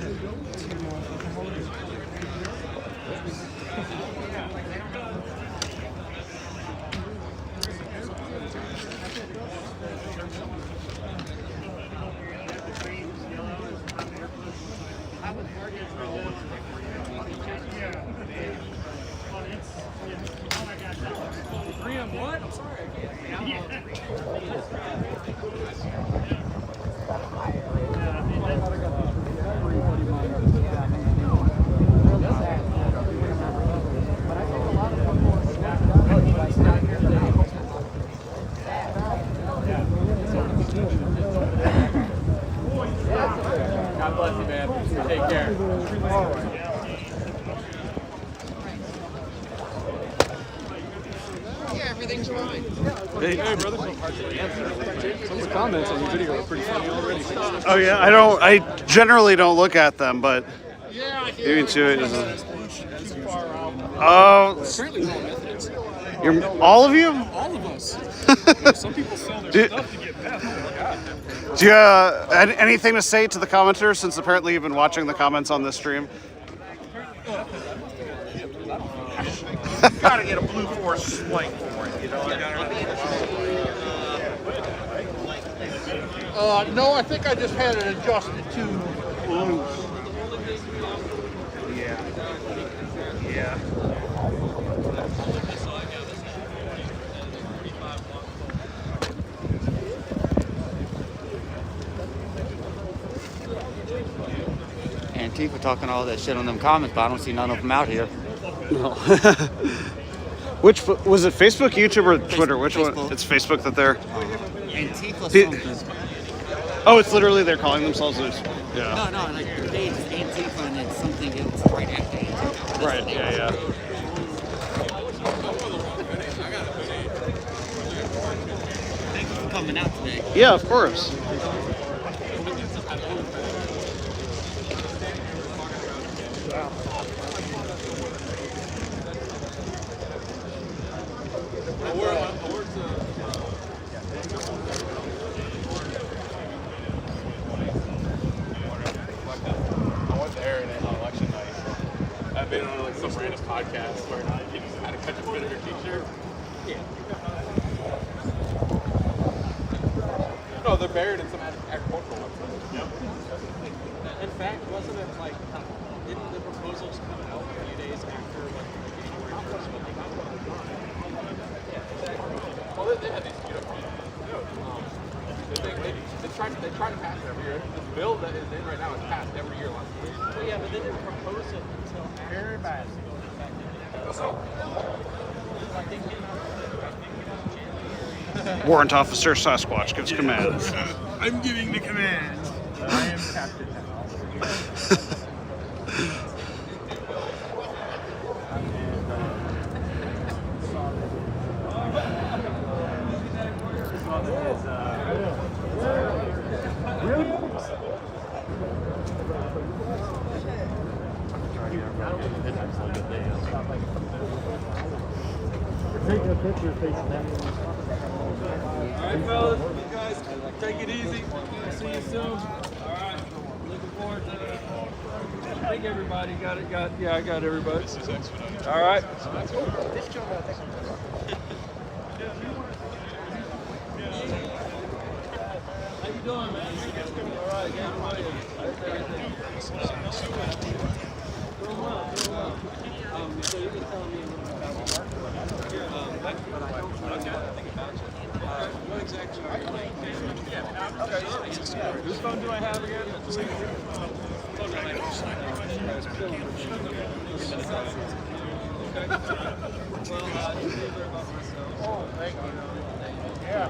What? I'm sorry. God bless you, man. Take care. Yeah, everything's fine. Hey, brother. Some of the comments on your video are pretty funny already. Oh yeah, I generally don't look at them, but even to it is you're all of you? All of us. Some people sell their stuff to get meth. Do you anything to say to the commenters, since apparently you've been watching the comments on this stream? Gotta get a Blue Force splink for it, you know. No, I think I just had it adjusted too loose. Yeah. Antifa talking all that shit on them comments, but I don't see none of them out here. No. Which was it? Facebook, YouTube, or Twitter? Which one? It's Facebook that they're. Antifa something. Oh, it's literally they're calling themselves. Yeah. No, like the page is Antifa and it's something else right after Antifa. Right. Yeah. Thank you for coming out today. Yeah, of course. I've been on like some random podcast where you just had to catch a fit of your t-shirt. Yeah. No, they're buried in some agricultural website. Yep. In fact, wasn't it like, didn't the proposals come out a few days after like January 1st? Yeah, exactly. Well, they had these beautiful. They try to pass it every year. The bill that is in right now is passed every year last year. Well, yeah, but they didn't propose it until everybody. Warrant Officer Sasquatch gives commands. I'm giving the commands. I am Captain now. Taking a picture facing that. Alright, fellas, you guys take it easy. See you soon. Alright, looking forward to it. I think everybody got it. Yeah, I got everybody. This is expedited. Alright. How you doing, man? Alright, yeah, how are you? How's everything? Doing well. So you can tell me a little bit about your work. But I don't know anything about you. What exactly are you doing? Whose phone do I have again? Oh, thank you. Yeah.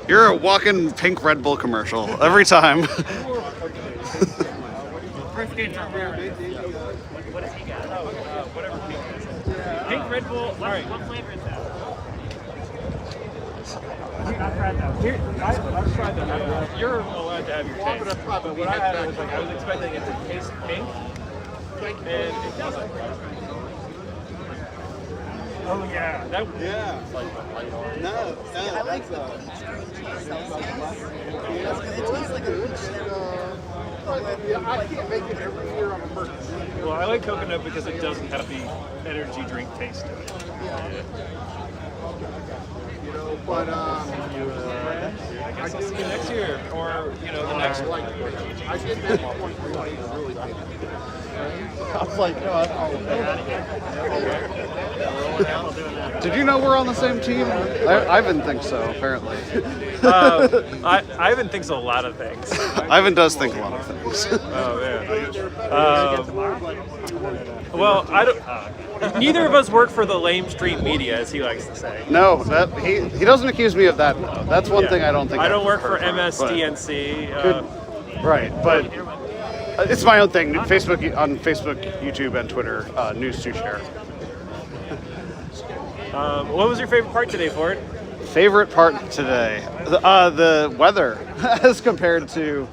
You're a walking pink Red Bull commercial every time. What has he got? Whatever pink Red Bull. All right. What flavor is that? I've tried that. I've tried that. You're allowed to have your taste. But what I had was like I was expecting it to taste pink, and it doesn't. Oh yeah, that No, I like the I can't make it every year on a birthday. Well, I like coconut because it doesn't have the energy drink taste to it. You know, but I guess I'll see you next year, or the next one. I did that 1.3 really big. I was like, did you know we're on the same team? Ivan thinks so, apparently. Ivan thinks a lot of things. Ivan does think a lot of things. Oh man. Well, I don't. Neither of us work for the lamestream media, as he likes to say. No, that he doesn't accuse me of that. Though. That's one thing I don't think. I don't work for MSDNC. Right, but it's my own thing. Facebook, YouTube, and Twitter, news to share. What was your favorite part today, Ford? Favorite part today, the weather, as compared to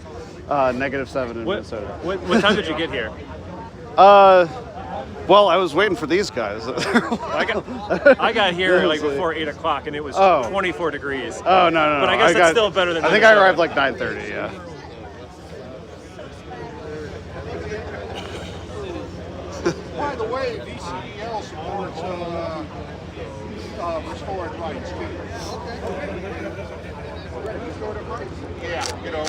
-7 in Minnesota. What time did you get here? Well, I was waiting for these guys. I got here like before 8 o'clock, and it was 24 degrees. Oh no! But I guess it's still better than. I think I arrived like 9:30. Yeah. By the way, VCDL supports restored rights too. Restored rights? Yeah, you know,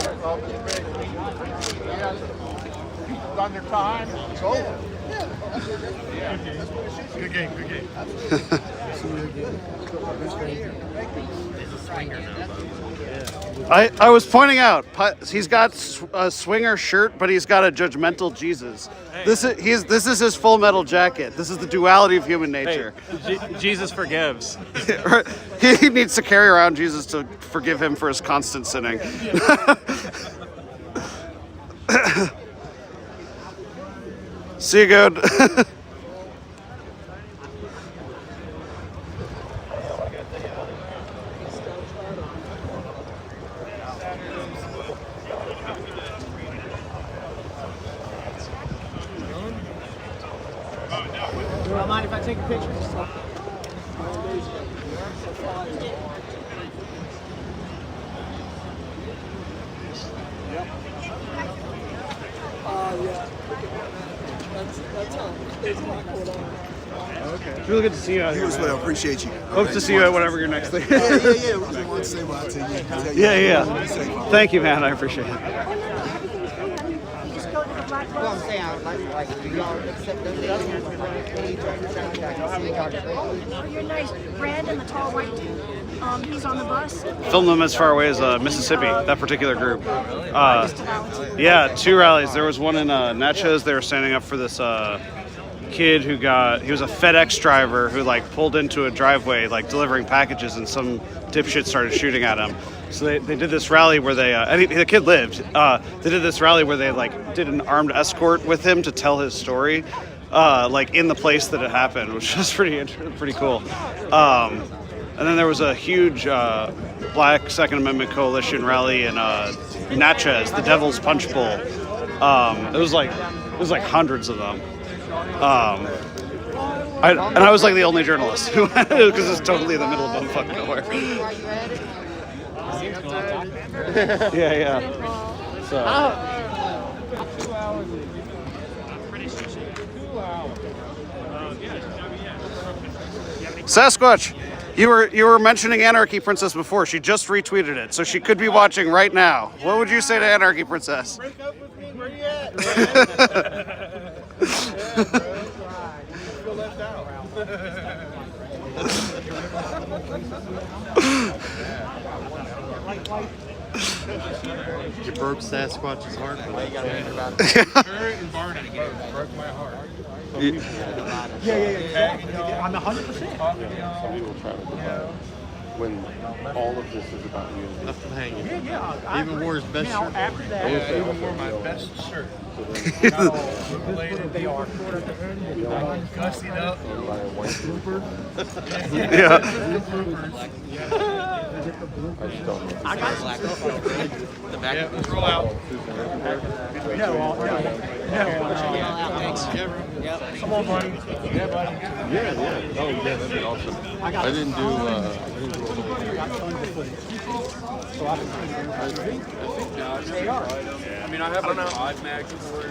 people done their time, it's over. Good game, good game. I was pointing out he's got a swinger shirt, but he's got a judgmental Jesus. This is his Full Metal Jacket. This is the duality of human nature. Jesus forgives. He needs to carry around Jesus to forgive him for his constant sinning. See you good. Don't mind if I take a picture? Yeah. That's how it's not going on. Okay. It's really good to see you out here. You as well. Appreciate you. Hope to see you at whatever your next thing. Yeah. Just want to say what I tell you. Yeah. Thank you, man. I appreciate it. Well, I'm saying, I would like do y'all accept donations? Oh, you're nice. Brad and the tall white dude. He's on the bus. Filmed them as far away as Mississippi, that particular group. Yeah, 2 rallies. There was one in Natchez. They were standing up for this kid he was a FedEx driver who like pulled into a driveway like delivering packages, and some dipshit started shooting at him. So they did this rally where the kid lived. They did this rally where they like did an armed escort with him to tell his story, like in the place that it happened, which was pretty cool. And then there was a huge Black Second Amendment Coalition rally in Natchez, the Devil's Punch Bowl. It was like hundreds of them. I was like the only journalist who went because it's totally in the middle of fucking nowhere. Yeah. So. Sasquatch, you were mentioning Anarchy Princess before. She just retweeted it, so she could be watching right now. What would you say to Anarchy Princess? Break up with me? Where you at? Feel left out. You broke Sasquatch's heart. Why you gotta think about it? Her and Barney broke my heart. Yeah. I'm 100%. Some people try to divide when all of this is about you. Left him hanging. Yeah. Even wore his best shirt. After that, I even wore my best shirt. Related, gussied up. Yeah. I got the back. Yeah, let's roll out. No. Thanks. Come on, buddy. Yeah, buddy. Yeah. Oh, yeah, that'd be awesome. I didn't do. So I think they are. I mean, I have like 5 mags for it.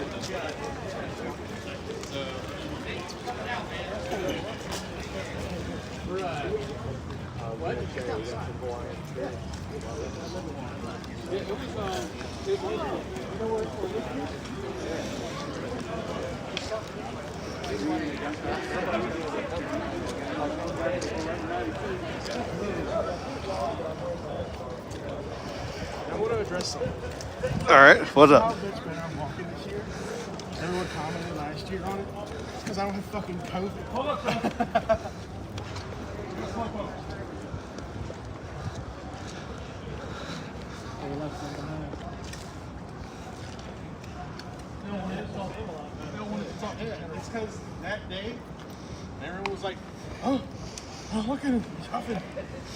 I want to address something. All right, what's up? How bitch been I'm walking this year? Everyone commented last year on it. It's because I don't have fucking COVID. Hold up. It's because that day, everyone was like, oh, look at him.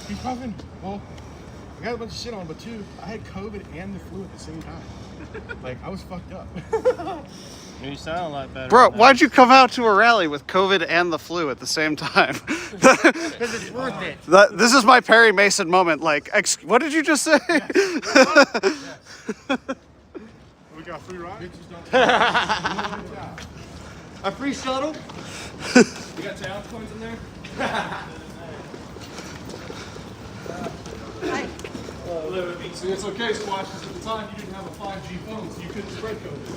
He's puffing. Well, I got a bunch of shit on, but too, I had COVID and the flu at the same time. Like, I was fucked up. You sound a lot better. Bro, why'd you come out to a rally with COVID and the flu at the same time? because it's worth it. This is my Perry Mason moment. Like, what did you just say? We got free ride? A free shuttle? You got challenge coins in there? See, it's okay, Squash, because at the time you didn't have a 5G phone, so you couldn't spread COVID.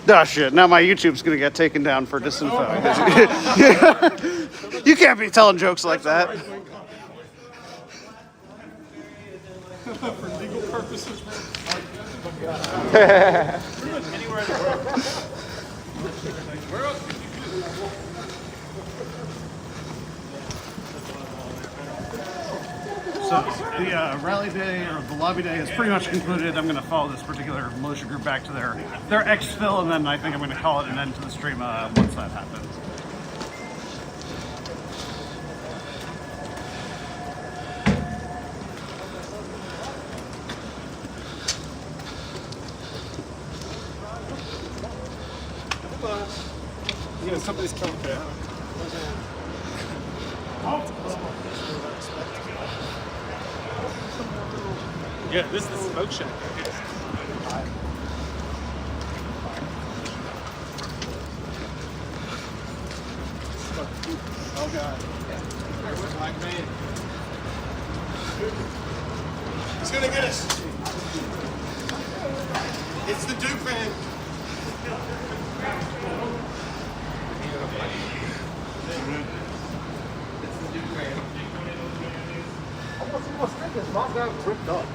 Oh shit, now my YouTube's gonna get taken down for disinfo. You can't be telling jokes like that. For legal purposes. So the rally day or the lobby day is pretty much concluded. I'm going to follow this particular militia group back to their exfil, and then I think I'm going to call it an end to the stream once that happens. Yeah, somebody's coming down. Yeah, this is the smoke shack. Oh God. Black man. He's gonna get us. It's the Duke man. This mom got ripped up.